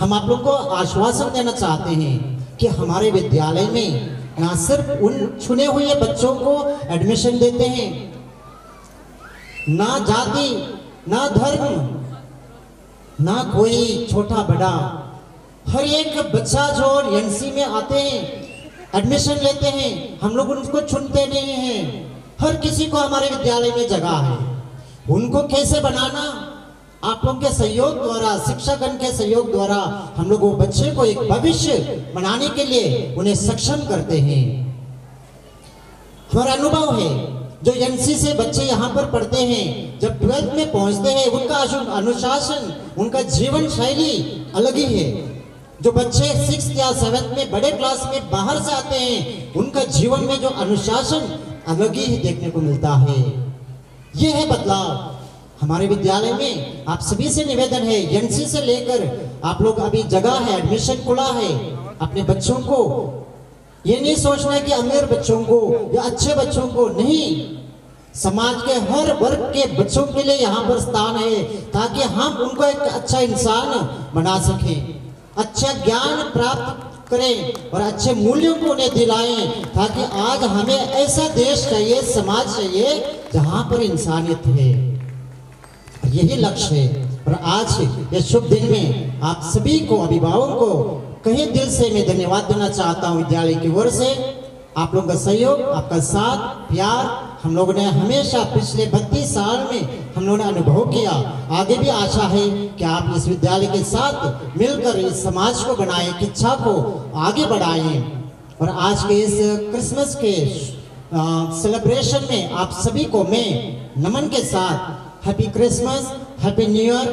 हम आप लोग को आश्वासन देना चाहते हैं कि हमारे विद्यालय में ना सिर्फ उन चुने हुए बच्चों को एडमिशन देते हैं, ना जाति, ना धर्म, ना कोई छोटा बड़ा, हर एक बच्चा जो एनसी में आते हैं एडमिशन लेते हैं, हम लोग उनको चुनते नहीं हैं। हर किसी को हमारे विद्यालय में जगह है। उनको कैसे बनाना, आप लोगों के सहयोग द्वारा, शिक्षकगण के सहयोग द्वारा हम लोग वो बच्चे को एक भविष्य बनाने के लिए उन्हें सक्षम करते हैं। हमारा अनुभव है जो एनसी से बच्चे यहाँ पर पढ़ते हैं, जब 12th में पहुँचते हैं उनका अनुशासन, उनका जीवन शैली अलग ही है। जो बच्चे 6th या 7th में बड़े क्लास में बाहर से आते हैं, उनका जीवन में जो अनुशासन अलग ही देखने को मिलता है। ये है बदलाव हमारे विद्यालय में। आप सभी से निवेदन है, एनसी से लेकर आप लोग अभी जगह है, एडमिशन खुला है। अपने बच्चों को ये नहीं सोचना है कि अमीर बच्चों को या अच्छे बच्चों को, नहीं, समाज के हर वर्ग के बच्चों के लिए यहाँ पर स्थान है, ताकि हम उनको एक अच्छा इंसान बना सकें, अच्छा ज्ञान प्राप्त करें और अच्छे मूल्यों को उन्हें दिलाएं, ताकि आज हमें ऐसा देश चाहिए, समाज चाहिए जहाँ पर इंसानियत है। यही लक्ष्य है। और आज ये शुभ दिन में आप सभी को, अभिभावकों को कहीं दिल से मैं धन्यवाद देना चाहता हूँ। विद्यालय की ओर से आप लोगों का सहयोग, आपका साथ, प्यार हम लोगों ने हमेशा पिछले 32 साल में हम लोगों ने अनुभव किया। आगे भी आशा है कि आप इस विद्यालय के साथ मिलकर इस समाज को बनाएं, शिक्षा को आगे बढ़ाएं। और आज के इस क्रिसमस के सेलिब्रेशन में आप सभी को मैं नमन के साथ happy Christmas, happy new year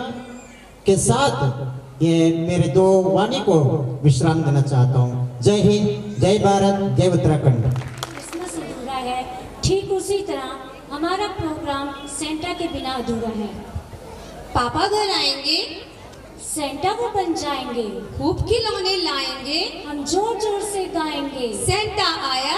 के साथ ये मेरे दो वाणी को विश्राम देना चाहता हूँ। जय हिंद, जय भारत, जय उत्तराखंड। क्रिसमस अधूरा है, ठीक उसी तरह हमारा प्रोग्राम सेंटा के बिना अधूरा है। पापा घर आएंगे, सेंटा को बन जाएंगे, खूब खिलौने लाएंगे, हम जोर जोर से गाएंगे, सेंटा आया,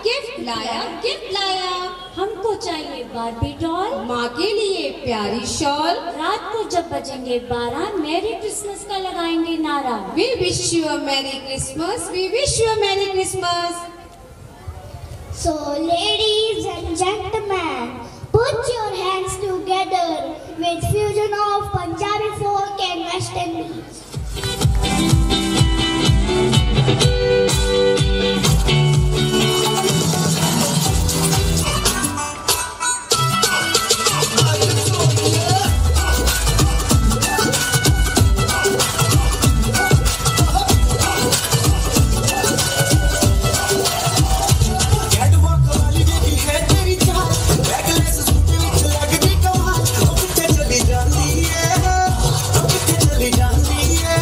गिफ्ट लाया। हमको चाहिए बार्बी डॉल, माँ के लिए प्यारी शॉल। रात को जब बजेंगे 12, मेरी क्रिसमस का लगाएंगे नारा। We wish you a Merry Christmas, we wish you a Merry Christmas. So ladies and gentlemen, put your hands together with fusion of Punjabi folk and Western beats. चली जाती है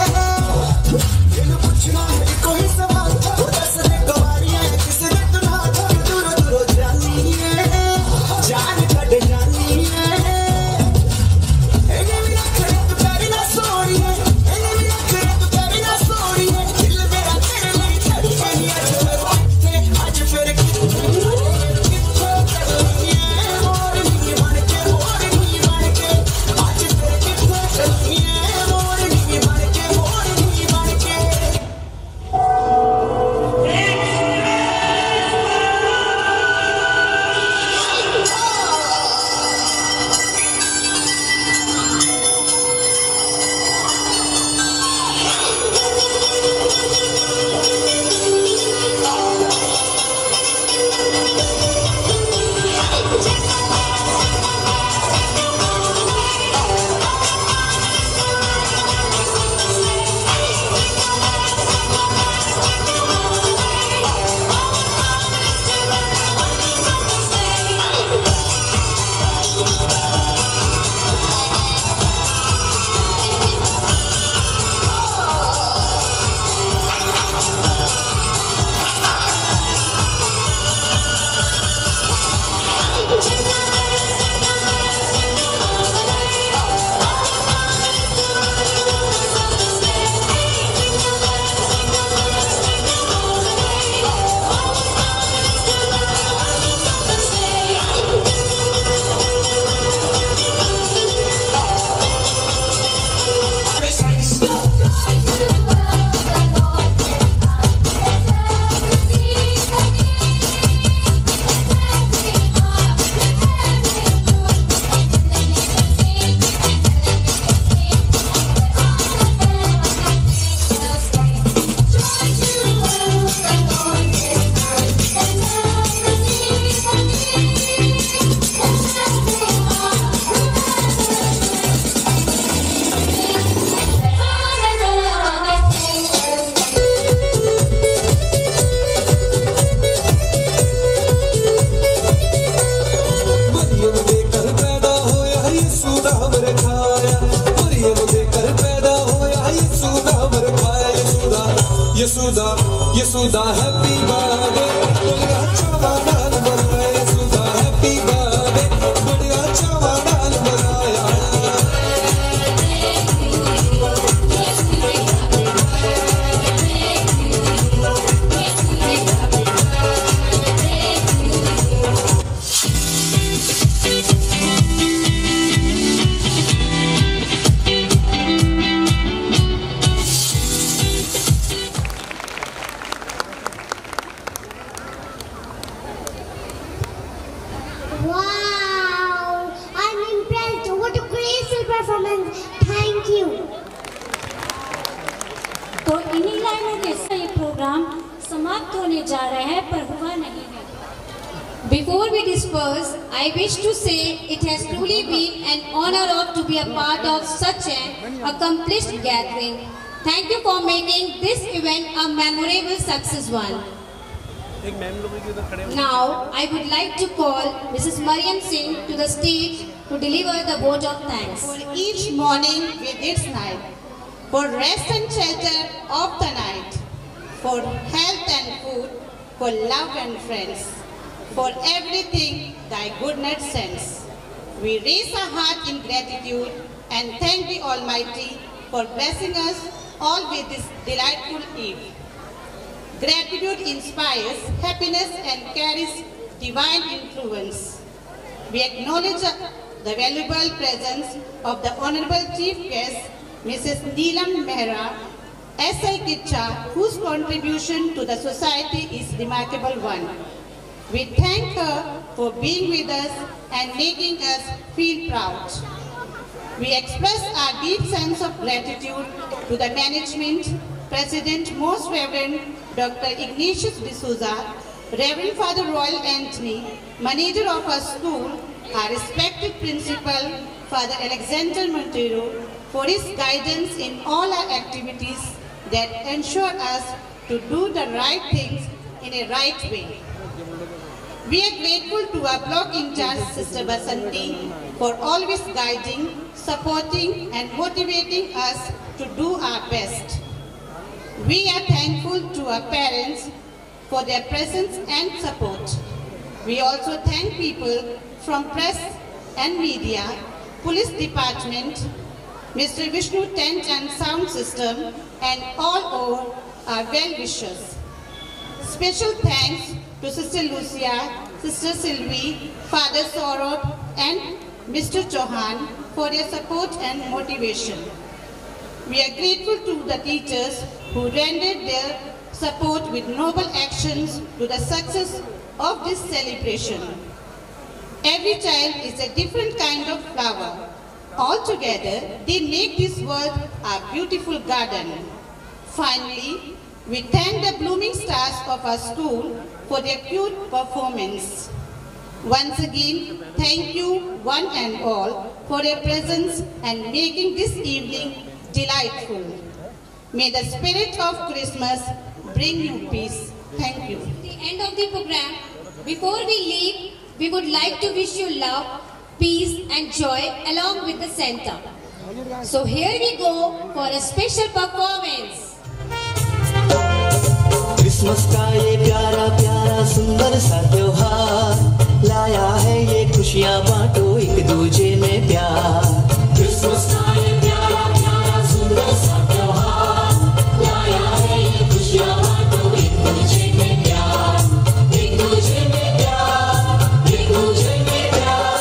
यशोदा यशोदा हैप्पी बर्थडे बड़ा चावा नाल बनाया यशोदा हैप्पी बर्थडे बड़ा चावा नाल बनाया Wow! I'm impressed. What a graceful performance. Thank you. तो इन्हीं लाइनों के साथ ये प्रोग्राम समाप्त होने जा रहा है, पर हुआ नहीं है। Before we disperse, I wish to say it has truly been an honor to be a part of such an accomplished gathering. Thank you for making this event a memorable success one. Now, I would like to call Mrs. Mariam Singh to the stage to deliver the vote of thanks. For each morning with its night, for rest and shelter of the night, for health and food, for love and friends, for everything thy goodness sends. We raise our heart in gratitude and thank the Almighty for blessing us all with this delightful eve. Gratitude inspires happiness and carries divine influence. We acknowledge the valuable presence of the Honorable Chief Guest, Mrs. Neelam Mehra, SI Kitcha, whose contribution to the society is remarkable one. We thank her for being with us and making us feel proud. We express our deep sense of gratitude to the management, President Most Reverend Dr. Ignatius D'Souza, Reverend Father Royal Anthony, Manager of our school, our respected Principal, Father Alexander Montero, for his guidance in all our activities that ensure us to do the right things in a right way. We are grateful to our block in charge, Sister Basanti, for always guiding, supporting and motivating us to do our best. We are thankful to our parents for their presence and support. We also thank people from press and media, police department, Mr. Vishnu Tent and Sound System, and all over our well-wishers. Special thanks to Sister Lucia, Sister Sylvie, Father Saurabh, and Mr. Chauhan for their support and motivation. We are grateful to the teachers who rendered their support with noble actions to the success of this celebration. Every child is a different kind of flower. Altogether, they make this world a beautiful garden. Finally, we thank the blooming stars of our school for their cute performance. Once again, thank you one and all for your presence and making this evening delightful. May the spirit of Christmas bring you peace. Thank you. At the end of the program, before we leave, we would like to wish you love, peace and joy along with the Santa. So here we go for a special performance. Christmas का ये प्यारा प्यारा सुंदर सा त्योहार लाया है ये खुशियाँ बांटो एक दूजे में प्यार क्रिसमस का ये प्यारा प्यारा सुंदर सा त्योहार लाया है ये खुशियाँ बांटो एक दूजे में प्यार एक दूजे में प्यार एक दूजे में प्यार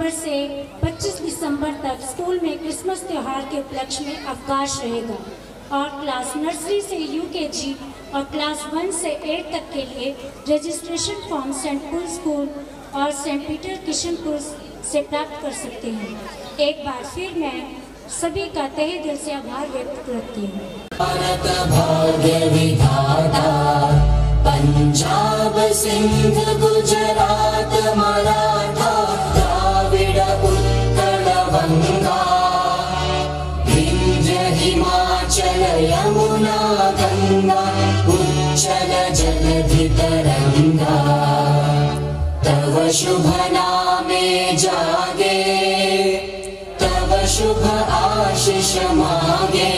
दिसंबर से 25 दिसंबर तक स्कूल में क्रिसमस त्यौहार के उपलक्ष्य में अवकाश रहेगा और क्लास नर्सरी से यूकेजी और क्लास 1 से 8 तक के लिए registration form Saint Paul school और सेंट पीटर किशनपुर से प्राप्त कर सकते हैं। एक बार फिर मैं सभी का तहे दिल से आभार व्यक्त करती हूँ। भारत भाग्य विधाता, पंजाब सिंध गुजरात मराठा द्राविड़ उत्कल बंगा, विंध्य हिमाचल यमुना गंगा उच्चल जलधि तरंगा, तव शुभ नामे जागे, तव शुभ आशीष मागे,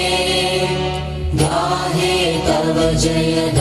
गाहे तव जय